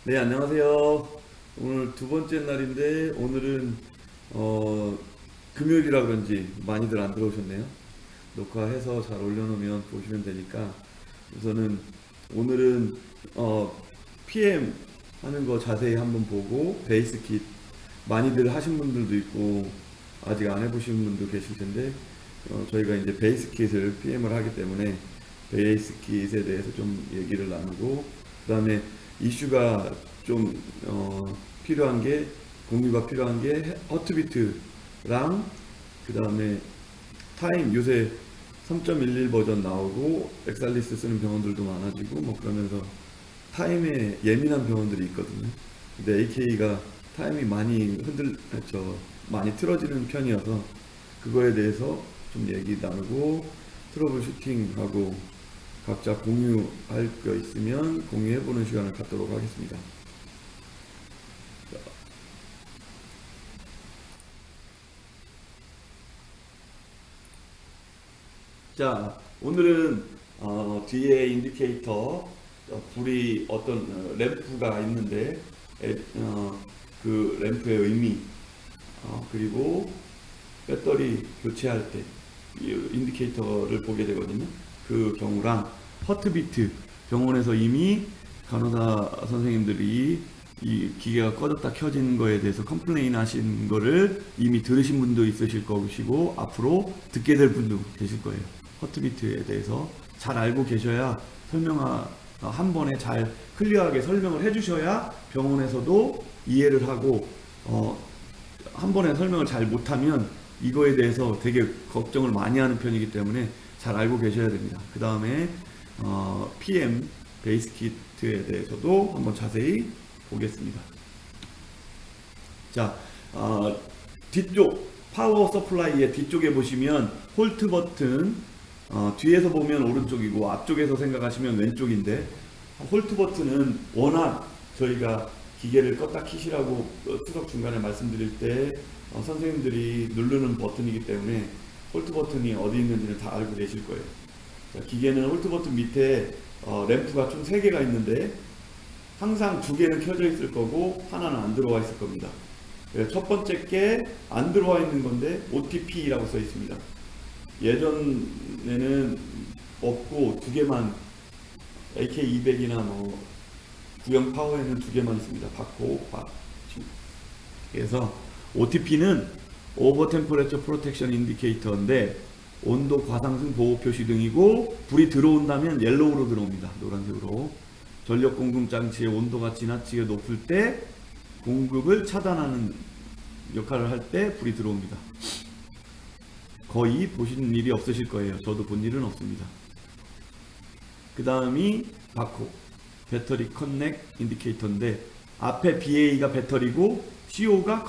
네, 안녕하세요. 오늘 두 번째 날인데 오늘은 금요일이라 그런지 많이들 안 들어오셨네요. 녹화해서 잘 올려놓으면 보시면 되니까 우선은 오늘은 PM 하는 거 자세히 한번 보고 베이스 킷 많이들 하신 분들도 있고 아직 안 해보신 분도 계실 텐데 저희가 이제 베이스 킷을 PM을 하기 때문에 베이스 킷에 대해서 좀 얘기를 나누고 그 다음에 이슈가 좀 필요한 게 공유가 필요한 게 허트비트랑 그 다음에 타임 요새 3.11 버전 나오고 엑살리스 쓰는 병원들도 많아지고 뭐 그러면서 타임에 예민한 병원들이 있거든요. 근데 AK가 타임이 많이 많이 틀어지는 편이어서 그거에 대해서 좀 얘기 나누고 트러블 슈팅하고 각자 공유할 거 있으면 공유해보는 시간을 갖도록 하겠습니다. 자, 오늘은 뒤에 인디케이터 불이 어떤 램프가 있는데 그 램프의 의미 그리고 배터리 교체할 때 인디케이터를 보게 되거든요. 그 경우랑 허트비트 병원에서 이미 간호사 선생님들이 이 기계가 꺼졌다 켜진 거에 대해서 컴플레인 하신 거를 이미 들으신 분도 있으실 것이고 앞으로 듣게 될 분도 계실 거예요. 허트비트에 대해서 잘 알고 계셔야 한 번에 잘 클리어하게 설명을 해주셔야 병원에서도 이해를 하고 한 번에 설명을 잘 못하면 이거에 대해서 되게 걱정을 많이 하는 편이기 때문에 잘 알고 계셔야 됩니다. 그 다음에 PM 베이스 키트에 대해서도 한번 자세히 보겠습니다. 자, 뒤쪽 파워 서플라이의 뒤쪽에 보시면 홀트 버튼 뒤에서 보면 오른쪽이고 앞쪽에서 생각하시면 왼쪽인데 홀트 버튼은 워낙 저희가 기계를 껐다 키시라고 수업 중간에 말씀드릴 때 선생님들이 누르는 버튼이기 때문에 홀트 버튼이 어디 있는지는 다 알고 계실 거예요. 자, 기계는 홀트 버튼 밑에 램프가 총 3개가 있는데 항상 2개는 켜져 있을 거고 하나는 안 들어와 있을 겁니다. 첫 번째 게 안 들어와 있는 건데 OTP라고 써 있습니다. 예전에는 없고 2개만 AK200이나 뭐 구형 파워에는 2개만 있습니다. 받고 그래서 OTP는 오버 템퍼레처 프로텍션 인디케이터인데 온도 과상승 보호 표시 등이고 불이 들어온다면 옐로우로 들어옵니다. 노란색으로. 전력 공급 장치의 온도가 지나치게 높을 때 공급을 차단하는 역할을 할 때 불이 들어옵니다. 거의 보신 일이 없으실 거예요. 저도 본 일은 없습니다. 그 다음이 바코 배터리 커넥 인디케이터인데 앞에 BA가 배터리고 CO가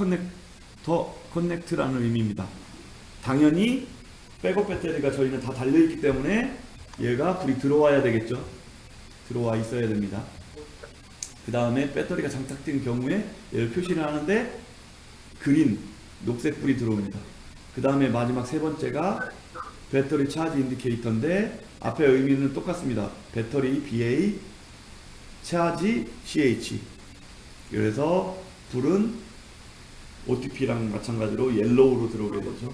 커넥트라는 의미입니다. 당연히 백업 배터리가 저희는 다 달려있기 때문에 얘가 불이 들어와야 되겠죠. 들어와 있어야 됩니다. 그 다음에 배터리가 장착된 경우에 얘를 표시를 하는데 그린, 녹색 불이 들어옵니다. 그 다음에 마지막 3번째가 배터리 차지 인디케이터인데 앞에 의미는 똑같습니다. 배터리 BA, 차지 CH. 그래서 불은 OTP랑 마찬가지로 옐로우로 들어오게 되죠.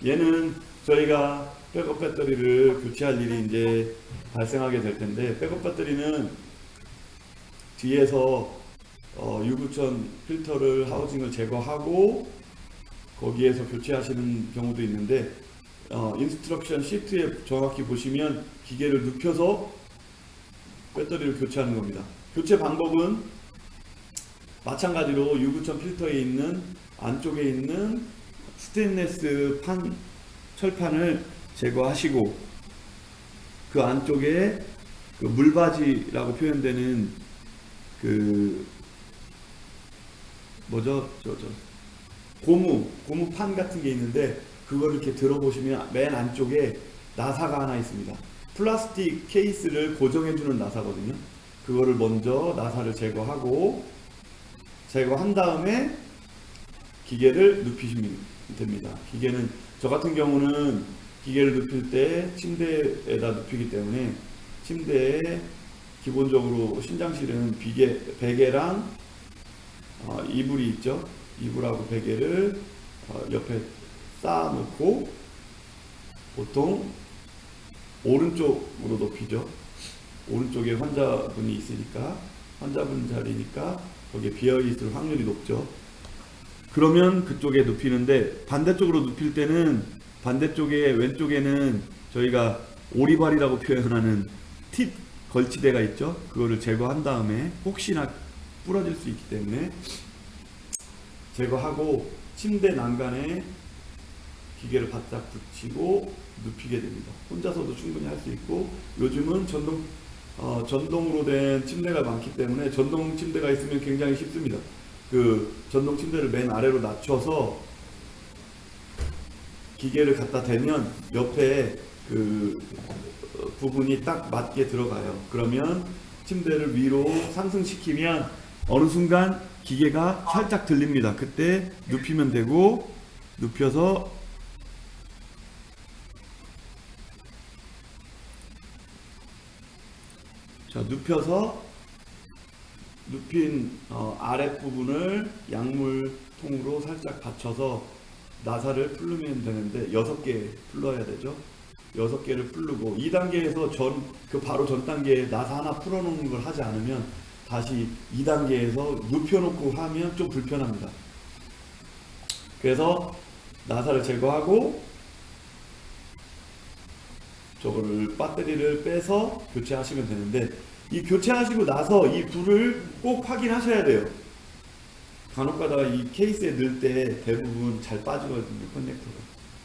얘는 저희가 백업 배터리를 교체할 일이 이제 발생하게 될 텐데 백업 배터리는 뒤에서 유구천 필터를 하우징을 제거하고 거기에서 교체하시는 경우도 있는데 인스트럭션 시트에 정확히 보시면 기계를 눕혀서 배터리를 교체하는 겁니다. 교체 방법은 마찬가지로 유구천 필터에 있는 안쪽에 있는 스테인레스 철판을 제거하시고 그 안쪽에 그 물바지라고 표현되는 그 고무판 같은 게 있는데 그걸 이렇게 들어보시면 맨 안쪽에 나사가 하나 있습니다. 플라스틱 케이스를 고정해주는 나사거든요. 그거를 먼저 나사를 제거한 다음에 기계를 눕히시면 됩니다. 기계는 저 같은 경우는 기계를 눕힐 때 침대에다 눕히기 때문에 침대에 기본적으로 신장실은 베개랑 이불이 있죠. 이불하고 베개를 옆에 쌓아놓고 보통 오른쪽으로 높이죠. 오른쪽에 환자분이 있으니까, 환자분 자리니까 거기에 비어있을 확률이 높죠. 그러면 그쪽에 눕히는데, 반대쪽으로 눕힐 때는 반대쪽에 왼쪽에는 저희가 오리발이라고 표현하는 팁 걸치대가 있죠. 그거를 제거한 다음에 혹시나 부러질 수 있기 때문에 제거하고 침대 난간에 기계를 바짝 붙이고 눕히게 됩니다. 혼자서도 충분히 할 수 있고, 요즘은 전동으로 된 침대가 많기 때문에 전동 침대가 있으면 굉장히 쉽습니다. 그 전동 침대를 맨 아래로 낮춰서 기계를 갖다 대면 옆에 그 부분이 딱 맞게 들어가요. 그러면 침대를 위로 상승시키면 어느 순간 기계가 살짝 들립니다. 그때 눕히면 되고, 눕혀서 눕힌 아랫부분을 약물통으로 살짝 받쳐서 나사를 풀르면 되는데 6개 풀러야 되죠. 6개를 풀르고 2단계에서 바로 전 단계에 나사 하나 풀어놓는 걸 하지 않으면 다시 2단계에서 눕혀놓고 하면 좀 불편합니다. 그래서 나사를 제거하고 저거를 배터리를 빼서 교체하시면 되는데, 이 교체하시고 나서 이 불을 꼭 확인하셔야 돼요. 간혹 가다가 이 케이스에 넣을 때 대부분 잘 빠지거든요, 커넥터가.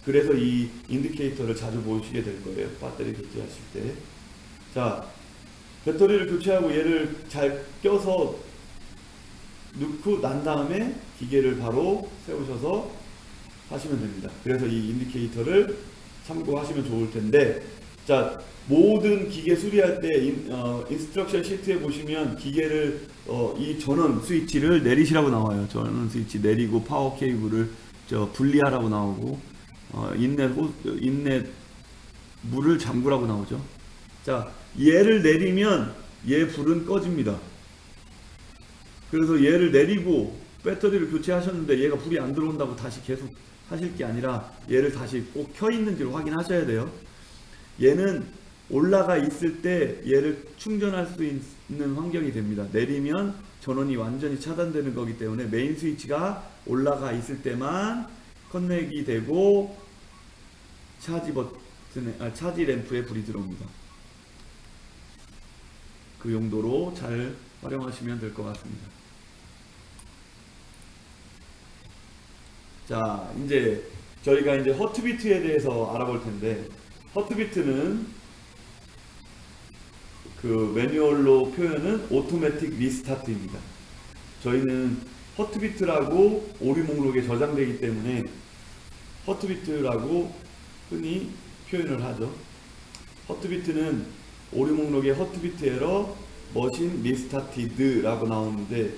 그래서 이 인디케이터를 자주 보시게 될 거예요, 배터리 교체하실 때. 자, 배터리를 교체하고 얘를 잘 껴서 넣고 난 다음에 기계를 바로 세우셔서 하시면 됩니다. 그래서 이 인디케이터를 참고하시면 좋을 텐데, 자, 모든 기계 수리할 때 인스트럭션 시트에 보시면 기계를 이 전원 스위치를 내리시라고 나와요. 전원 스위치 내리고 파워 케이블을 분리하라고 나오고 인넷 물을 잠그라고 나오죠. 자, 얘를 내리면 얘 불은 꺼집니다. 그래서 얘를 내리고 배터리를 교체하셨는데 얘가 불이 안 들어온다고 다시 계속 하실 게 아니라 얘를 다시 꼭 켜 있는지를 확인하셔야 돼요. 얘는 올라가 있을 때 얘를 충전할 수 있는 환경이 됩니다. 내리면 전원이 완전히 차단되는 거기 때문에 메인 스위치가 올라가 있을 때만 커넥이 되고 차지 램프에 불이 들어옵니다. 그 용도로 잘 활용하시면 될 것 같습니다. 자, 이제 저희가 이제 허트비트에 대해서 알아볼 텐데, 허트비트는 그 매뉴얼로 표현은 오토매틱 리스타트입니다. 저희는 허트비트라고 오류 목록에 저장되기 때문에 허트비트라고 흔히 표현을 하죠. 허트비트는 오류 목록에 허트비트 에러 머신 리스타티드라고 나오는데,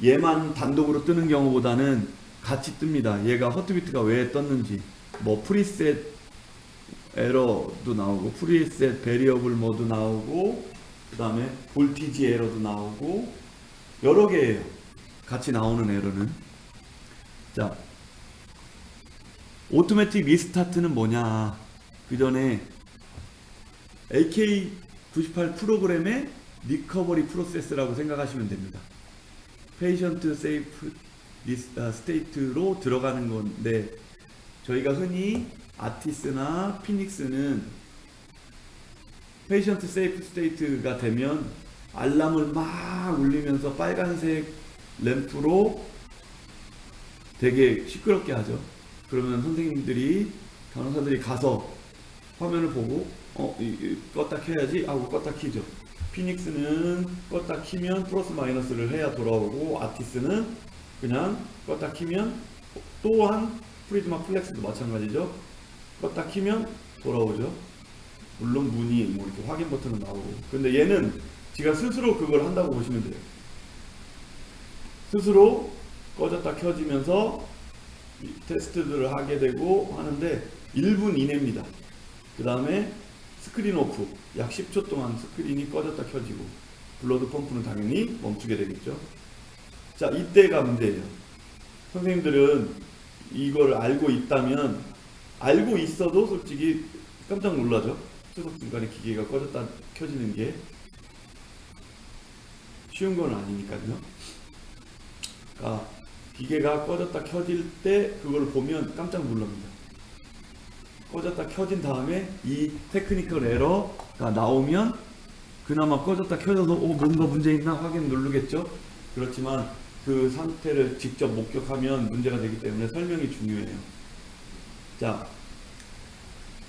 얘만 단독으로 뜨는 경우보다는 같이 뜹니다. 얘가 허트비트가 왜 떴는지, 뭐 프리셋 에러도 나오고 프리셋 베리어블 모드 나오고 그 다음에 볼티지 에러도 나오고 여러 개예요. 같이 나오는 에러는. 자, 오토매틱 리스타트는 뭐냐, 그 전에 AK98 프로그램의 리커버리 프로세스라고 생각하시면 됩니다. 페이션트 세이프 스테이트로 들어가는 건데, 저희가 흔히 아티스나 피닉스는 페이션트 세이프 스테이트가 되면 알람을 막 울리면서 빨간색 램프로 되게 시끄럽게 하죠. 그러면 선생님들이, 간호사들이 가서 화면을 보고 껐다 켜야지 하고 껐다 키죠. 피닉스는 껐다 키면 플러스 마이너스를 해야 돌아오고, 아티스는 그냥 껐다 키면, 또한 프리즈마 플렉스도 마찬가지죠. 껐다 키면 돌아오죠. 물론 문이 뭐 이렇게 확인 버튼은 나오고. 근데 얘는 지가 스스로 그걸 한다고 보시면 돼요. 스스로 꺼졌다 켜지면서 테스트들을 하게 되고 하는데 1분 이내입니다. 그 다음에 스크린 오프, 약 10초 동안 스크린이 꺼졌다 켜지고 블러드 펌프는 당연히 멈추게 되겠죠. 자, 이때가 문제예요. 선생님들은 이걸 알고 있다면, 알고 있어도 솔직히 깜짝 놀라죠. 투석 중간에 기계가 꺼졌다 켜지는 게 쉬운 건 아니니까요. 그러니까 기계가 꺼졌다 켜질 때 그걸 보면 깜짝 놀랍니다. 꺼졌다 켜진 다음에 이 테크니컬 에러가 나오면 그나마 꺼졌다 켜져서 뭔가 문제 있나 확인 누르겠죠. 그렇지만 그 상태를 직접 목격하면 문제가 되기 때문에 설명이 중요해요. 자,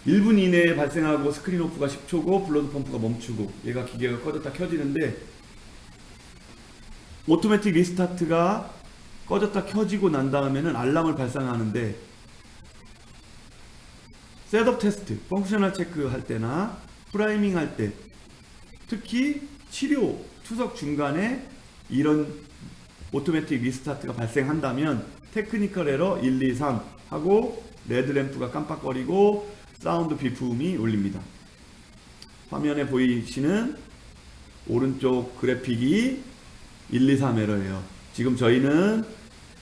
1분 이내에 발생하고 스크린 오프가 10초고 블러드 펌프가 멈추고 얘가 기계가 꺼졌다 켜지는데, 오토매틱 리스타트가 꺼졌다 켜지고 난 다음에는 알람을 발생하는데, 셋업 테스트, 펑셔널 체크 할 때나 프라이밍 할 때, 특히 치료, 투석 중간에 이런 오토매틱 리스타트가 발생한다면 테크니컬 에러 1, 2, 3 하고 레드램프가 깜빡거리고 사운드 비품이 울립니다. 화면에 보이시는 오른쪽 그래픽이 1, 2, 3 에러예요. 지금 저희는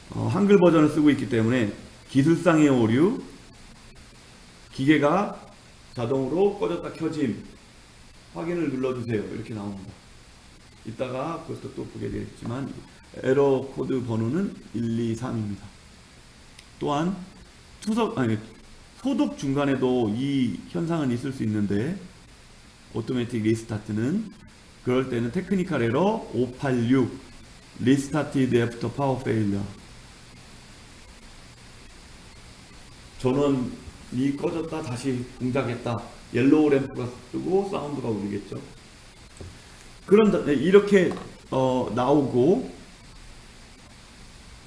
한글 버전을 쓰고 있기 때문에 기술상의 오류, 기계가 자동으로 꺼졌다 켜짐, 확인을 눌러주세요. 이렇게 나옵니다. 이따가 그것도 또 보게 되겠지만 에러 코드 번호는 1, 2, 3입니다. 또한 소독 중간에도 이 현상은 있을 수 있는데, 오토매틱 리스타트는 그럴 때는 테크니컬 에러 586 리스타티드 애프터 파워 페일러, 전원이 꺼졌다 다시 동작했다, 옐로우 램프가 뜨고 사운드가 울리겠죠. 그런데 이렇게 나오고,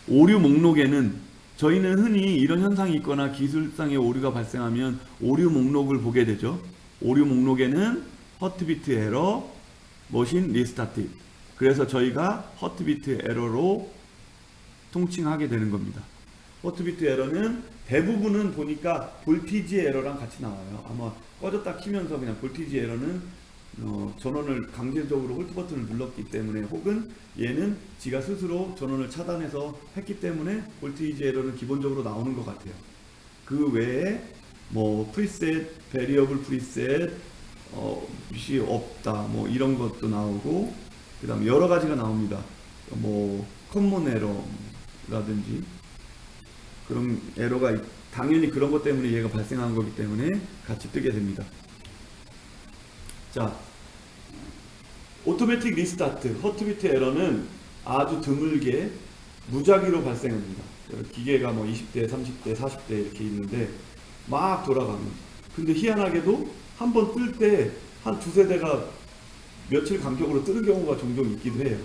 오류 목록에는 저희는 흔히 이런 현상이 있거나 기술상의 오류가 발생하면 오류 목록을 보게 되죠. 오류 목록에는 허트비트 에러, 머신 리스타트, 그래서 저희가 허트비트 에러로 통칭하게 되는 겁니다. 허트비트 에러는 대부분은 보니까 볼티지 에러랑 같이 나와요. 아마 꺼졌다 키면서 그냥 볼티지 에러는 전원을 강제적으로 홀트 버튼을 눌렀기 때문에, 혹은 얘는 지가 스스로 전원을 차단해서 했기 때문에 볼티지 에러는 기본적으로 나오는 것 같아요. 그 외에 뭐 프리셋, 베리어블 프리셋, 이 없다, 뭐 이런 것도 나오고, 그 다음에 여러 가지가 나옵니다. 뭐 커먼 에러라든지 그런 에러가 당연히 그런 것 때문에 얘가 발생한 거기 때문에 같이 뜨게 됩니다. 자, 오토매틱 리스타트, 허트비트 에러는 아주 드물게 무작위로 발생합니다. 기계가 뭐 20대, 30대, 40대 이렇게 있는데 막 돌아가면, 근데 희한하게도 한번 뜰 때 한 두세 대가 며칠 간격으로 뜨는 경우가 종종 있기도 해요.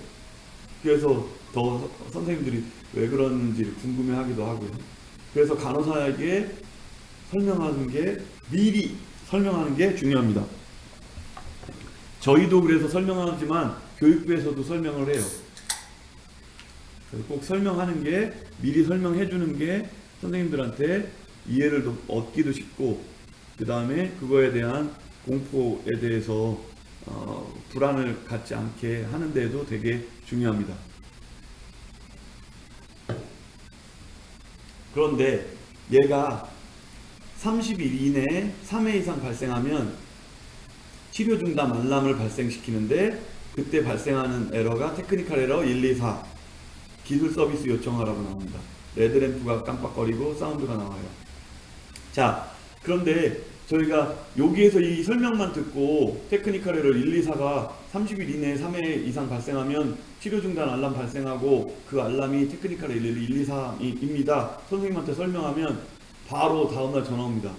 그래서 더 선생님들이 왜 그런지 궁금해하기도 하고요. 그래서 간호사에게 설명하는 게, 미리 설명하는 게 중요합니다. 저희도 그래서 설명하지만 교육부에서도 설명을 해요. 꼭 설명하는 게, 미리 설명해 주는 게 선생님들한테 이해를 얻기도 쉽고, 그 다음에 그거에 대한 공포에 대해서 불안을 갖지 않게 하는 데도 되게 중요합니다. 그런데 얘가 30일 이내에 3회 이상 발생하면 치료 중단 알람을 발생시키는데, 그때 발생하는 에러가 테크니컬 에러 1, 2, 4 기술 서비스 요청하라고 나옵니다. 레드램프가 깜빡거리고 사운드가 나와요. 자, 그런데 저희가 여기에서 이 설명만 듣고 테크니컬 에러 1, 2, 4가 30일 이내에 3회 이상 발생하면 치료 중단 알람 발생하고 그 알람이 테크니컬 에러 1, 2, 4입니다. 선생님한테 설명하면 바로 다음날 전화 옵니다.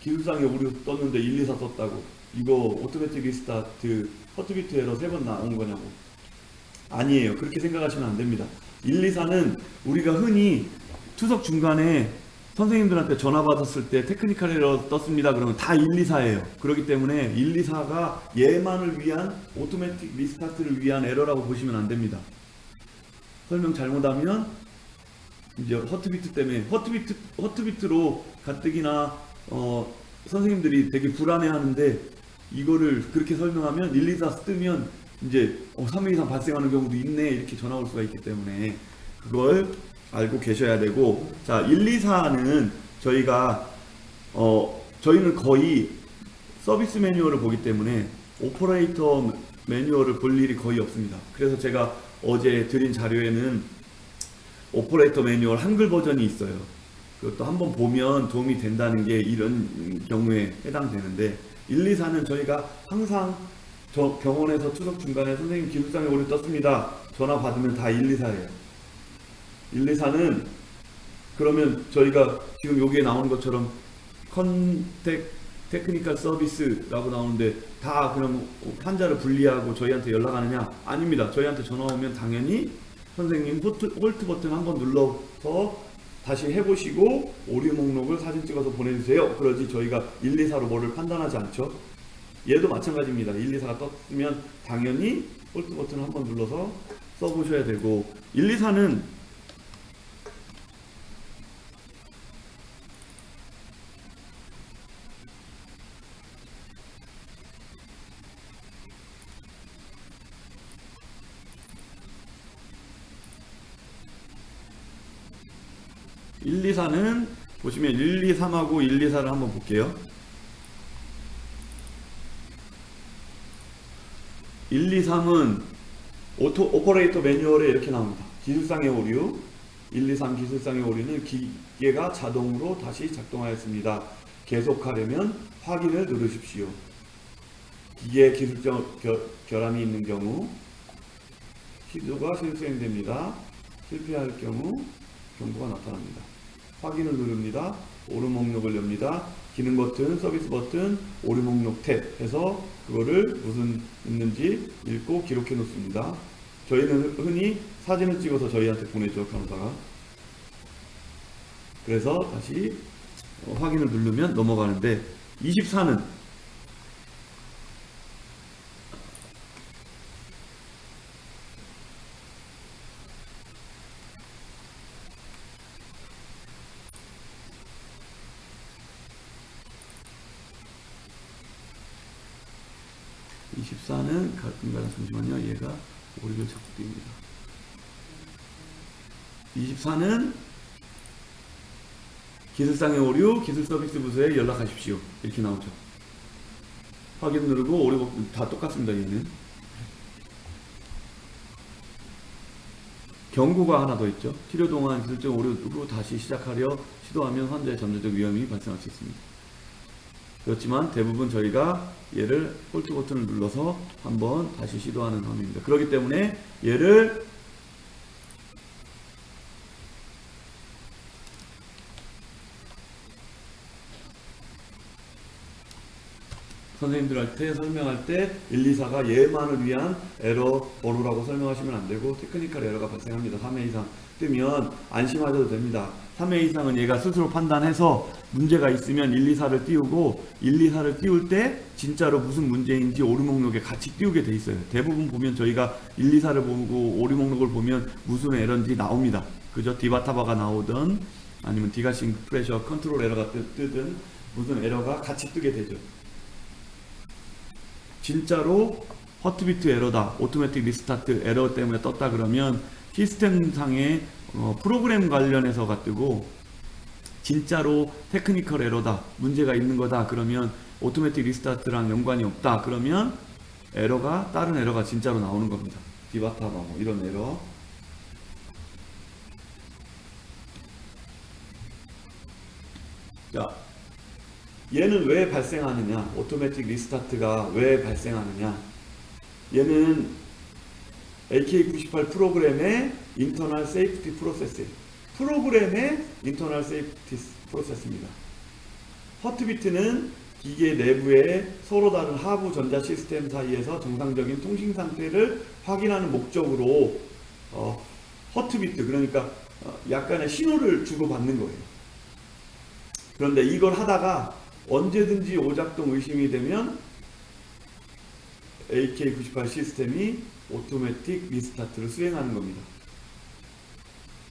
기술상의 오류 떴는데 1, 2, 4 썼다고. 이거 오토매틱 리스타트 허트비트 에러 3번 나온 거냐고. 아니에요. 그렇게 생각하시면 안 됩니다. 1, 2, 4는 우리가 흔히 투석 중간에 선생님들한테 전화 받았을 때 테크니컬 에러 떴습니다 그러면 다 1, 2, 4예요. 그렇기 때문에 1, 2, 4가 얘만을 위한 오토매틱 리스타트를 위한 에러라고 보시면 안 됩니다. 설명 잘못하면 이제 허트비트 때문에, 허트비트로 가뜩이나 선생님들이 되게 불안해하는데 이거를 그렇게 설명하면 124 뜨면 이제 3회 이상 발생하는 경우도 있네 이렇게 전화 올 수가 있기 때문에 그걸 알고 계셔야 되고, 자 124는 저희가 저희는 거의 서비스 매뉴얼을 보기 때문에 오퍼레이터 매뉴얼을 볼 일이 거의 없습니다. 그래서 제가 어제 드린 자료에는 오퍼레이터 매뉴얼 한글 버전이 있어요. 그것도 한번 보면 도움이 된다는 게 이런 경우에 해당되는데, 124는 저희가 항상 저 병원에서 투석 중간에 선생님 기술상의 오류 떴습니다. 전화 받으면 다 124예요. 124는 그러면 저희가 지금 여기에 나오는 것처럼 테크니컬 서비스라고 나오는데 다 그럼 환자를 분리하고 저희한테 연락하느냐? 아닙니다. 저희한테 전화 오면 당연히 선생님 홀트 버튼 한번 눌러서 다시 해보시고 오류 목록을 사진 찍어서 보내주세요. 그러지 저희가 124로 뭐를 판단하지 않죠. 얘도 마찬가지입니다. 124가 떴으면 당연히 홀트 버튼을 한번 눌러서 써보셔야 되고, 124는 보시면 123하고 124를 한번 볼게요. 123은 오퍼레이터 매뉴얼에 이렇게 나옵니다. 기술상의 오류. 123 기술상의 오류는 기계가 자동으로 다시 작동하였습니다. 계속하려면 확인을 누르십시오. 기계에 기술적 결함이 있는 경우 시도가 실수행됩니다. 실패할 경우 경고가 나타납니다. 확인을 누릅니다. 오류 목록을 엽니다. 기능 버튼, 서비스 버튼, 오류 목록 탭 해서 그거를 무슨 있는지 읽고 기록해 놓습니다. 저희는 흔히 사진을 찍어서 저희한테 보내죠, 간호사가. 그래서 다시 확인을 누르면 넘어가는데, 24는 가끔가다 잠시만요. 얘가 오류를 자꾸 띄웁니다. 24는 기술상의 오류, 기술 서비스 부서에 연락하십시오. 이렇게 나오죠. 확인 누르고 오류 다 똑같습니다. 얘는 경고가 하나 더 있죠. 치료 동안 기술적 오류 후 다시 시작하려 시도하면 환자의 잠재적 위험이 발생할 수 있습니다. 그렇지만 대부분 저희가 얘를 홀트 버튼을 눌러서 한번 다시 시도하는 상황입니다. 그렇기 때문에 얘를 선생님들한테 설명할 때 124가 얘만을 위한 에러 번호라고 설명하시면 안 되고, 테크니컬 에러가 발생합니다. 3회 이상 뜨면 안심하셔도 됩니다. 3회 이상은 얘가 스스로 판단해서 문제가 있으면 124를 띄우고, 124를 띄울 때 진짜로 무슨 문제인지 오류 목록에 같이 띄우게 돼 있어요. 대부분 보면 저희가 124를 보고 오류 목록을 보면 무슨 에러인지 나옵니다. 그죠? 디바타바가 나오든 아니면 디가싱 프레셔 컨트롤 에러가 뜨든 무슨 에러가 같이 뜨게 되죠. 진짜로 허트비트 에러다, 오토매틱 리스타트 에러 때문에 떴다 그러면 시스템상의 프로그램 관련해서가 뜨고, 진짜로 테크니컬 에러다, 문제가 있는 거다 그러면 오토매틱 리스타트랑 연관이 없다 그러면 에러가, 다른 에러가 진짜로 나오는 겁니다. 디바타바 뭐 이런 에러. 자, 얘는 왜 발생하느냐, 오토매틱 리스타트가 왜 발생하느냐, 얘는 AK98 프로그램의 인터널 세이프티 프로세스, 프로그램의 인터널 세이프티 프로세스입니다. 허트비트는 기계 내부의 서로 다른 하부 전자 시스템 사이에서 정상적인 통신 상태를 확인하는 목적으로 허트비트, 그러니까 약간의 신호를 주고받는 거예요. 그런데 이걸 하다가 언제든지 오작동 의심이 되면 AK98 시스템이 오토매틱 리스타트를 수행하는 겁니다.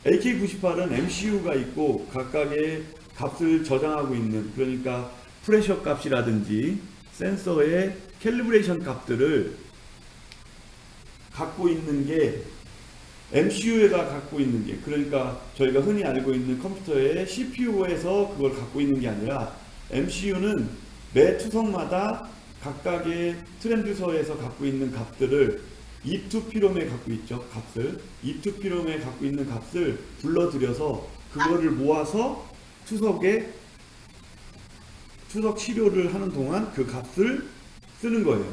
AK98은 MCU가 있고 각각의 값을 저장하고 있는, 그러니까 프레셔 값이라든지 센서의 캘리브레이션 값들을 갖고 있는 게 MCU가 갖고 있는 게, 그러니까 저희가 흔히 알고 있는 컴퓨터의 CPU에서 그걸 갖고 있는 게 아니라 MCU는 매 투석마다 각각의 트랜듀서에서 갖고 있는 값들을 E2P롬에 갖고 있죠. 값을 E2P롬에 갖고 있는 값을 불러들여서 그거를 모아서 투석에 투석 치료를 하는 동안 그 값을 쓰는 거예요.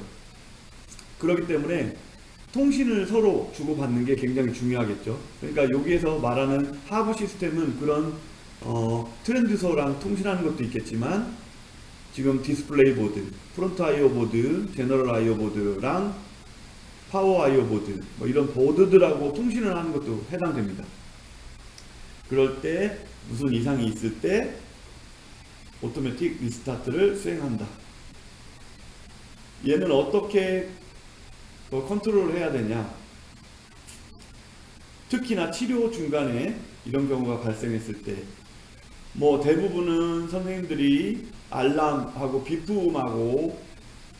그렇기 때문에 통신을 서로 주고받는 게 굉장히 중요하겠죠. 그러니까 여기에서 말하는 하부 시스템은 그런 트랜듀서랑 통신하는 것도 있겠지만, 지금 디스플레이 보드, 프론트 IO 보드, 제너럴 IO 보드랑 파워 IO 보드, 뭐 이런 보드들하고 통신을 하는 것도 해당됩니다. 그럴 때 무슨 이상이 있을 때 오토매틱 리스타트를 수행한다. 얘는 어떻게 컨트롤을 해야 되냐? 특히나 치료 중간에 이런 경우가 발생했을 때, 뭐 대부분은 선생님들이 알람하고 비프음하고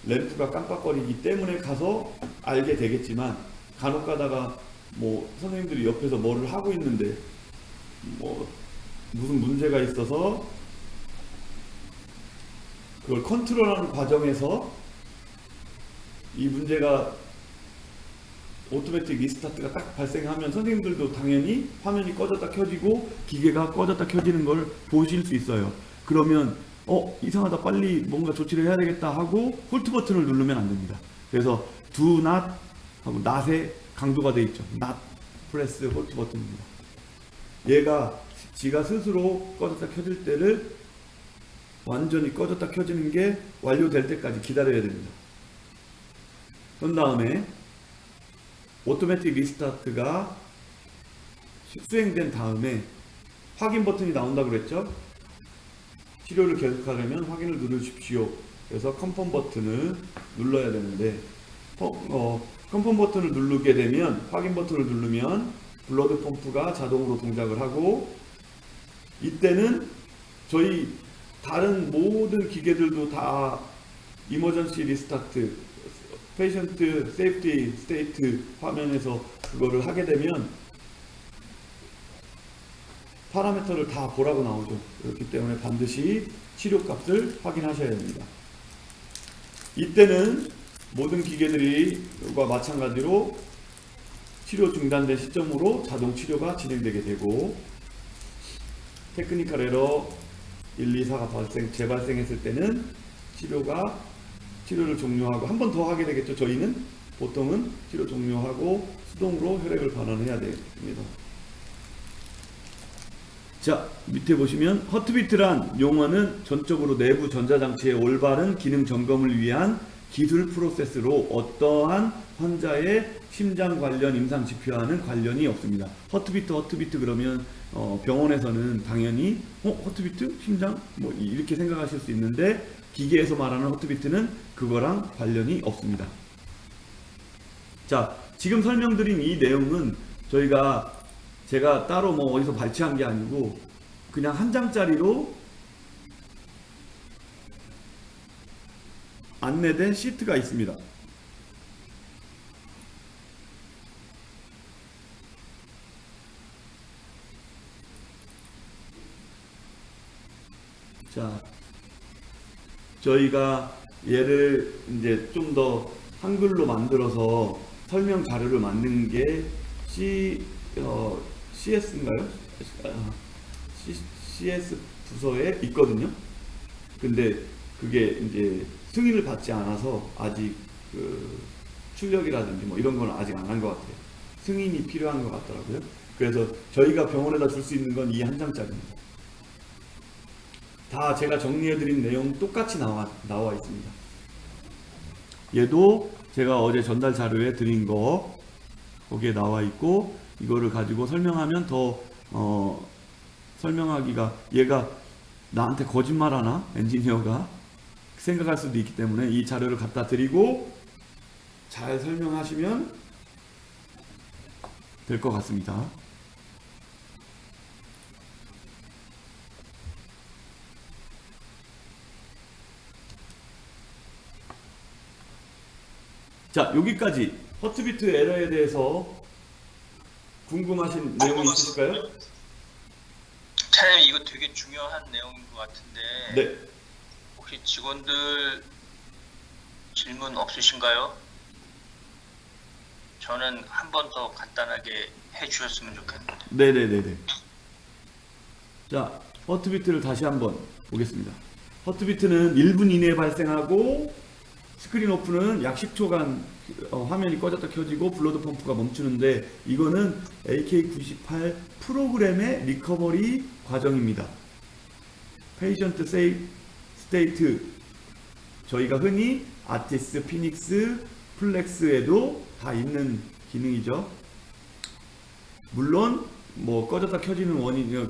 램프가 깜빡거리기 때문에 가서 알게 되겠지만, 간혹 가다가 뭐 선생님들이 옆에서 뭐를 하고 있는데 뭐 무슨 문제가 있어서 그걸 컨트롤하는 과정에서 이 문제가 오토매틱 리스타트가 딱 발생하면 선생님들도 당연히 화면이 꺼졌다 켜지고 기계가 꺼졌다 켜지는 걸 보실 수 있어요. 그러면 이상하다, 빨리 뭔가 조치를 해야 되겠다 하고 홀트 버튼을 누르면 안 됩니다. 그래서 do not 하고 not의 강조가 되어 있죠. not press 홀트 버튼입니다. 얘가 지가 스스로 꺼졌다 켜질 때를 완전히 꺼졌다 켜지는 게 완료될 때까지 기다려야 됩니다. 그런 다음에 오토매틱 리스타트가 수행된 다음에 확인 버튼이 나온다고 그랬죠? 치료를 계속하려면 확인을 누르십시오. 그래서 컨펌 버튼을 눌러야 되는데, 컨펌 버튼을 누르게 되면, 확인 버튼을 누르면 블러드 펌프가 자동으로 동작을 하고, 이때는 저희 다른 모든 기계들도 다 이머전시 리스타트, 페이션트 세이프티 스테이트 화면에서 그거를 하게 되면 파라미터를 다 보라고 나오죠. 그렇기 때문에 반드시 치료값을 확인하셔야 됩니다. 이때는 모든 기계들과 마찬가지로 치료 중단된 시점으로 자동 치료가 진행되게 되고, 테크니컬 에러 1, 2, 4가 재발생했을 때는 치료를 종료하고, 한 번 더 하게 되겠죠. 저희는 보통은 치료 종료하고 수동으로 혈액을 반환해야 됩니다. 자, 밑에 보시면 허트비트란 용어는 전적으로 내부 전자장치의 올바른 기능 점검을 위한 기술 프로세스로 어떠한 환자의 심장 관련 임상 지표와는 관련이 없습니다. 허트비트 그러면 병원에서는 당연히 허트비트? 심장? 뭐 이렇게 생각하실 수 있는데, 기계에서 말하는 허트비트는 그거랑 관련이 없습니다. 자, 지금 설명드린 이 내용은 제가 따로 뭐 어디서 발췌한 게 아니고 그냥 한 장짜리로 안내된 시트가 있습니다. 자, 저희가 얘를 이제 좀 더 한글로 만들어서 설명 자료를 만든 게 CS인가요? CS 부서에 있거든요. 근데 그게 이제 승인을 받지 않아서 아직 출력이라든지 뭐 이런 건 아직 안 한 것 같아요. 승인이 필요한 것 같더라고요. 그래서 저희가 병원에다 줄 수 있는 건 이 한 장짜리입니다. 다 제가 정리해드린 내용 똑같이 나와 있습니다. 얘도 제가 어제 전달 자료에 드린 거 거기에 나와 있고, 이거를 가지고 설명하면 더 설명하기가, 얘가 나한테 거짓말하나? 엔지니어가 생각할 수도 있기 때문에 이 자료를 갖다 드리고 잘 설명하시면 될 것 같습니다. 자, 여기까지 허트비트 에러에 대해서 궁금하신 내용이 있으실까요? 차장님, 이거 되게 중요한 내용인 것 같은데 네. 혹시 직원들 질문 없으신가요? 저는 한 번 더 간단하게 해주셨으면 좋겠는데. 네네네네. 자, 허트비트를 다시 한번 보겠습니다. 허트비트는 1분 이내에 발생하고 스크린 오프는 약 10초간 화면이 꺼졌다 켜지고 블러드 펌프가 멈추는데 이거는 AK98 프로그램의 리커버리 과정입니다. 페이션트 세이프 스테이트, 저희가 흔히 아티스, 피닉스, 플렉스에도 다 있는 기능이죠. 물론 뭐 꺼졌다 켜지는 원인,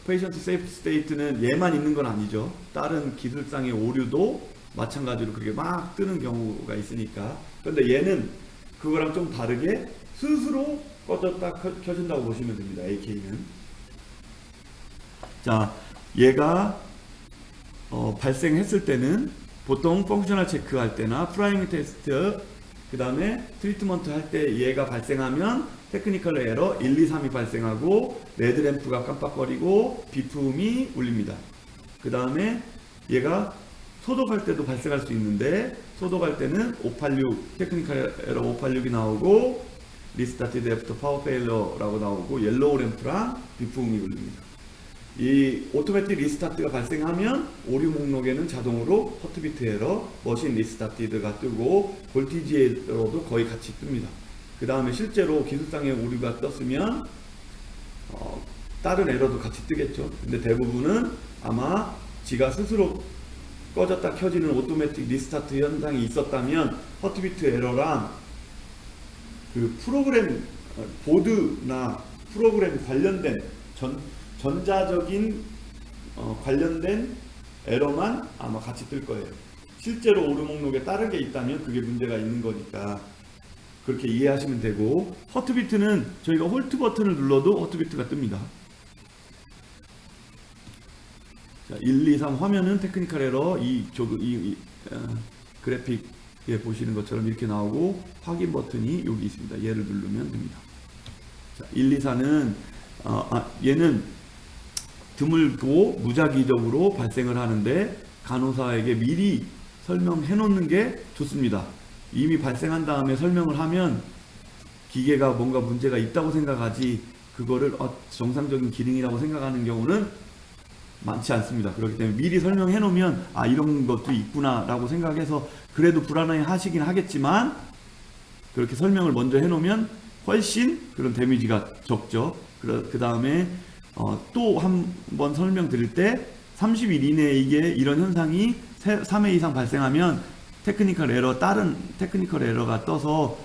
페이션트 세이프 스테이트는 얘만 있는 건 아니죠. 다른 기술상의 오류도 마찬가지로 그렇게 막 뜨는 경우가 있으니까. 그런데 얘는 그거랑 좀 다르게 스스로 꺼졌다 켜진다고 보시면 됩니다. AK는. 자, 얘가 발생했을 때는 보통 펑셔널 체크할 때나 프라이밍 테스트, 그 다음에 트리트먼트 할 때 얘가 발생하면 테크니컬 에러 1, 2, 3이 발생하고 레드램프가 깜빡거리고 비품이 울립니다. 그 다음에 얘가 소독할 때도 발생할 수 있는데, 소독할 때는 586 테크니컬 에러 586이 나오고 리스타티드 애프터 파워 페일러라고 나오고 옐로우 램프랑 비품이 울립니다. 이 오토매틱 리스타트가 발생하면 오류 목록에는 자동으로 허트비트 에러, 머신 리스타티드가 뜨고 볼티지 에러도 거의 같이 뜹니다. 그 다음에 실제로 기술상의 오류가 떴으면 다른 에러도 같이 뜨겠죠. 근데 대부분은 아마 지가 스스로 꺼졌다 켜지는 오토매틱 리스타트 현상이 있었다면 허트비트 에러랑 그 프로그램 보드나 프로그램 관련된 전자적인 관련된 에러만 아마 같이 뜰 거예요. 실제로 오류 목록에 다른 게 있다면 그게 문제가 있는 거니까 그렇게 이해하시면 되고, 허트비트는 저희가 홀트 버튼을 눌러도 허트비트가 뜹니다. 자, 1, 2, 3 화면은 테크니컬 에러, 그래픽에 보시는 것처럼 이렇게 나오고 확인 버튼이 여기 있습니다. 얘를 누르면 됩니다. 자, 1, 2, 4는 얘는 드물고 무작위적으로 발생을 하는데 간호사에게 미리 설명해 놓는 게 좋습니다. 이미 발생한 다음에 설명을 하면 기계가 뭔가 문제가 있다고 생각하지 그거를 정상적인 기능이라고 생각하는 경우는 많지 않습니다. 그렇기 때문에 미리 설명해 놓으면 이런 것도 있구나 라고 생각해서 그래도 불안해 하시긴 하겠지만, 그렇게 설명을 먼저 해 놓으면 훨씬 그런 데미지가 적죠. 그 다음에 또 한 번 설명드릴 때 30일 이내에 이런 현상이 3회 이상 발생하면 다른 테크니컬 에러가 떠서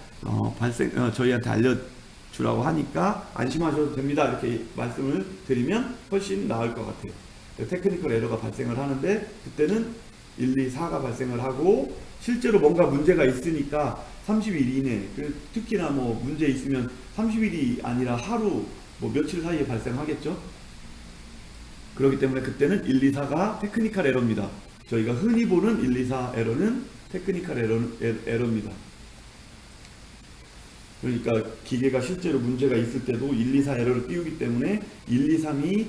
저희한테 알려주라고 하니까 안심하셔도 됩니다. 이렇게 말씀을 드리면 훨씬 나을 것 같아요. 테크니컬 에러가 발생을 하는데 그때는 1, 2, 4가 발생을 하고 실제로 뭔가 문제가 있으니까 30일 이내, 특히나 뭐 문제 있으면 30일이 아니라 하루, 뭐 며칠 사이에 발생하겠죠. 그렇기 때문에 그때는 1, 2, 4가 테크니컬 에러입니다. 저희가 흔히 보는 1, 2, 4 에러는 테크니컬 에러입니다. 그러니까 기계가 실제로 문제가 있을 때도 1, 2, 4 에러를 띄우기 때문에 1, 2, 3이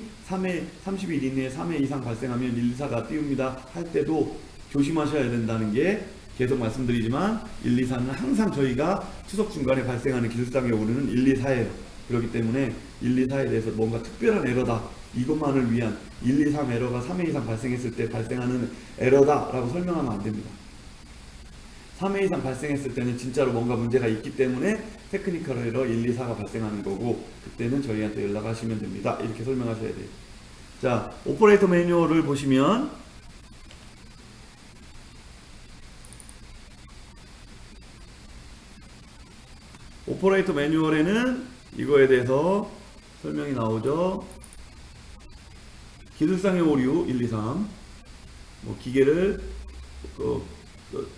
30일 이내에 3회 이상 발생하면 1, 2, 4가 띄웁니다 할 때도 조심하셔야 된다는 게 계속 말씀드리지만 1, 2, 4는 항상 저희가 추석 중간에 발생하는 기술상의 오류는 1, 2, 4예요. 그렇기 때문에 1, 2, 4에 대해서 뭔가 특별한 에러다, 이것만을 위한 1, 2, 3 에러가 3회 이상 발생했을 때 발생하는 에러다 라고 설명하면 안 됩니다. 3회 이상 발생했을 때는 진짜로 뭔가 문제가 있기 때문에 테크니컬 에러 1, 2, 4가 발생하는 거고 그때는 저희한테 연락하시면 됩니다. 이렇게 설명하셔야 돼요. 자, 오퍼레이터 매뉴얼을 보시면 오퍼레이터 매뉴얼에는 이거에 대해서 설명이 나오죠. 기술상의 오류 1, 2, 3, 뭐 기계를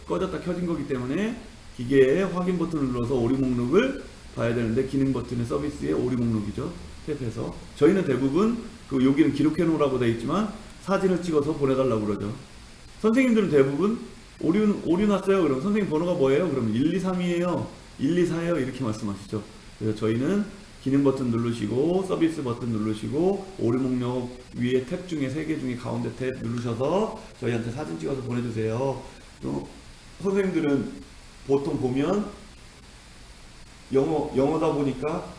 꺼졌다 켜진 거기 때문에 기계의 확인 버튼을 눌러서 오류 목록을 봐야 되는데, 기능 버튼의 서비스의 오류 목록이죠. 탭에서 저희는 대부분 여기는 기록해 놓으라고 되어 있지만 사진을 찍어서 보내달라고 그러죠. 선생님들은 대부분 오류 났어요. 그럼 선생님 번호가 뭐예요? 그럼 123이에요. 124예요. 이렇게 말씀하시죠. 그래서 저희는 기능 버튼 누르시고 서비스 버튼 누르시고 오류 목록 위에 탭 중에 3개 중에 가운데 탭 누르셔서 저희한테 사진 찍어서 보내주세요. 또 선생님들은 보통 보면 영어다 보니까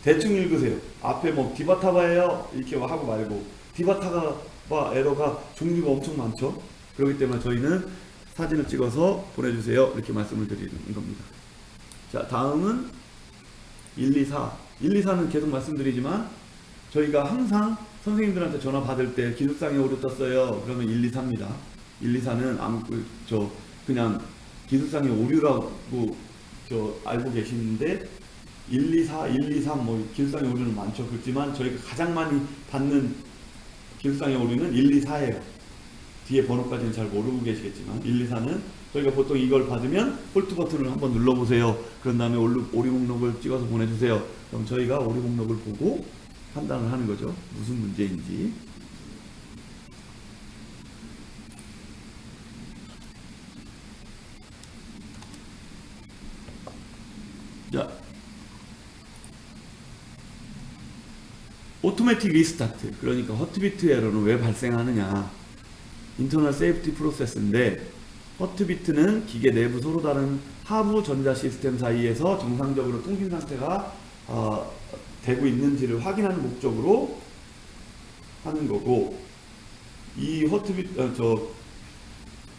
대충 읽으세요. 앞에 뭐 디바타바예요 이렇게 하고 말고, 디바타바 에러가 종류가 엄청 많죠. 그렇기 때문에 저희는 사진을 찍어서 보내주세요 이렇게 말씀을 드리는 겁니다. 자, 다음은 124. 124는 계속 말씀드리지만 저희가 항상 선생님들한테 전화 받을 때 기술상에 오류 떴어요 그러면 124입니다. 124는 그냥 기술상의 오류라고 알고 계시는데 124, 123 뭐 기술상의 오류는 많죠. 그렇지만 저희가 가장 많이 받는 기술상의 오류는 124예요. 뒤에 번호까지는 잘 모르고 계시겠지만 124는 저희가 보통 이걸 받으면 홀트 버튼을 한번 눌러보세요. 그런 다음에 오류 목록을 찍어서 보내주세요. 그럼 저희가 오류 목록을 보고 판단을 하는 거죠. 무슨 문제인지. 자, 오토매틱 리스타트, 그러니까 허트비트 에러는 왜 발생하느냐. 인터널 세이프티 프로세스인데 허트비트는 기계 내부 서로 다른 하부 전자 시스템 사이에서 정상적으로 통신 상태가 되고 있는지를 확인하는 목적으로 하는 거고, 이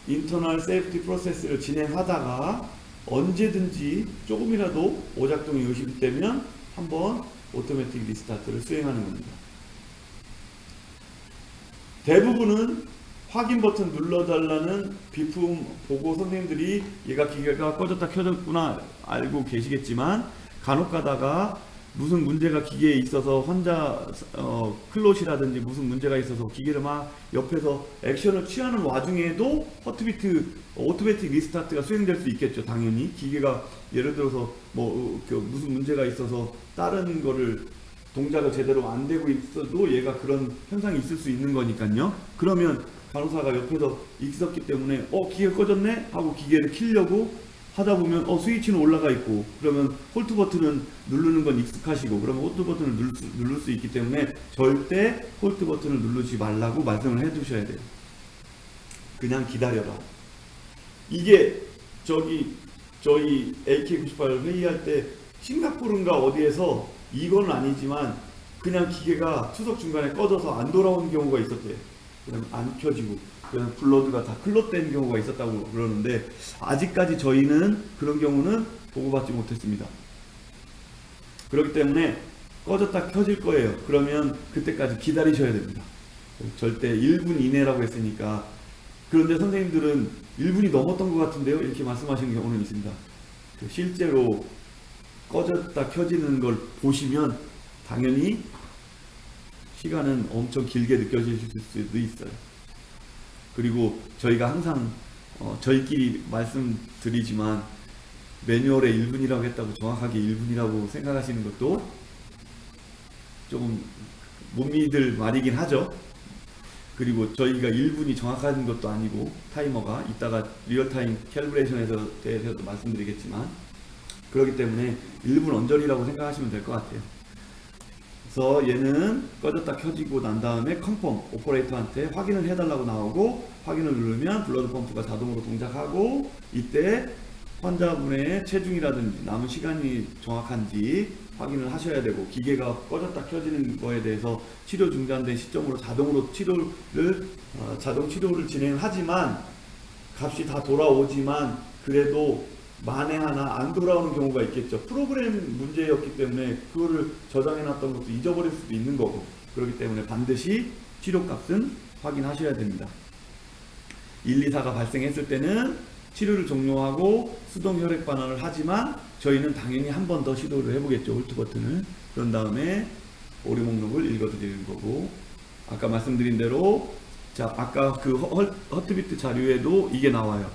인터널 세이프티 프로세스를 진행하다가 언제든지 조금이라도 오작동이 의심되면 한번 오토매틱 리스타트를 수행하는 겁니다. 대부분은 확인 버튼 눌러달라는 비품 보고 선생님들이 얘가 기계가 꺼졌다 켜졌구나 알고 계시겠지만, 간혹 가다가 무슨 문제가 기계에 있어서 환자 클롯이라든지 무슨 문제가 있어서 기계를 막 옆에서 액션을 취하는 와중에도 오토매틱 리스타트가 수행될 수 있겠죠. 당연히 기계가 예를 들어서 무슨 문제가 있어서 다른 거를 동작을 제대로 안 되고 있어도 얘가 그런 현상이 있을 수 있는 거니까요. 그러면 간호사가 옆에서 있었기 때문에 기계가 꺼졌네 하고 기계를 켜려고 하다 보면 스위치는 올라가 있고, 그러면 홀트 버튼은 누르는 건 익숙하시고, 그러면 홀트 버튼을 누를 수 있기 때문에 절대 홀트 버튼을 누르지 말라고 말씀을 해 두셔야 돼요. 그냥 기다려라. 이게 저희 AK98 회의할 때 싱가포르인가 어디에서, 이건 아니지만 그냥 기계가 투석 중간에 꺼져서 안 돌아오는 경우가 있었대요. 그냥 안 켜지고 그냥 블러드가 다 클롯된 경우가 있었다고 그러는데, 아직까지 저희는 그런 경우는 보고받지 못했습니다. 그렇기 때문에 꺼졌다 켜질 거예요. 그러면 그때까지 기다리셔야 됩니다. 절대 1분 이내라고 했으니까. 그런데 선생님들은 1분이 넘었던 것 같은데요 이렇게 말씀하시는 경우는 있습니다. 실제로 꺼졌다 켜지는 걸 보시면 당연히 시간은 엄청 길게 느껴지실 수도 있어요. 그리고 저희가 항상 저희끼리 말씀드리지만 매뉴얼에 1분이라고 했다고 정확하게 1분이라고 생각하시는 것도 조금 못 믿을 말이긴 하죠. 그리고 저희가 1분이 정확한 것도 아니고, 타이머가 이따가 리얼타임 캘리브레이션에서 대해서도 말씀드리겠지만, 그렇기 때문에 1분 언저리라고 생각하시면 될 것 같아요. 그래서 얘는 꺼졌다 켜지고 난 다음에 컨펌 오퍼레이터한테 확인을 해달라고 나오고, 확인을 누르면 블러드 펌프가 자동으로 동작하고, 이때 환자분의 체중이라든지 남은 시간이 정확한지 확인을 하셔야 되고, 기계가 꺼졌다 켜지는 거에 대해서 치료 중단된 시점으로 자동으로 자동 치료를 진행하지만 값이 다 돌아오지만 그래도 만에 하나 안 돌아오는 경우가 있겠죠. 프로그램 문제였기 때문에 그거를 저장해 놨던 것도 잊어버릴 수도 있는 거고, 그렇기 때문에 반드시 치료값은 확인하셔야 됩니다. 124가 발생했을 때는 치료를 종료하고 수동 혈액 반환을 하지만 저희는 당연히 한 번 더 시도를 해보겠죠. 홀트 버튼을. 그런 다음에 오류 목록을 읽어드리는 거고, 아까 말씀드린 대로 아까 그 허트비트 자료에도 이게 나와요.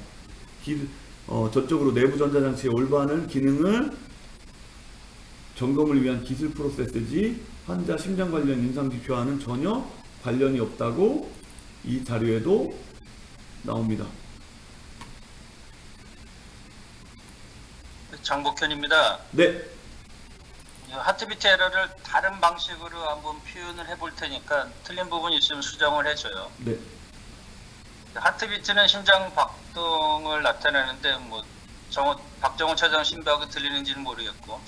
저쪽으로 내부 전자장치의 올바른 기능을 점검을 위한 기술 프로세스지 환자 심장 관련 임상 지표와는 전혀 관련이 없다고 이 자료에도 나옵니다. 장복현입니다. 네. 하트비트 에러를 다른 방식으로 한번 표현을 해볼 테니까 틀린 부분이 있으면 수정을 해줘요. 네. 하트비트는 심장 박동을 나타내는데 뭐 박정호 차장 신부하고 들리는지는 모르겠고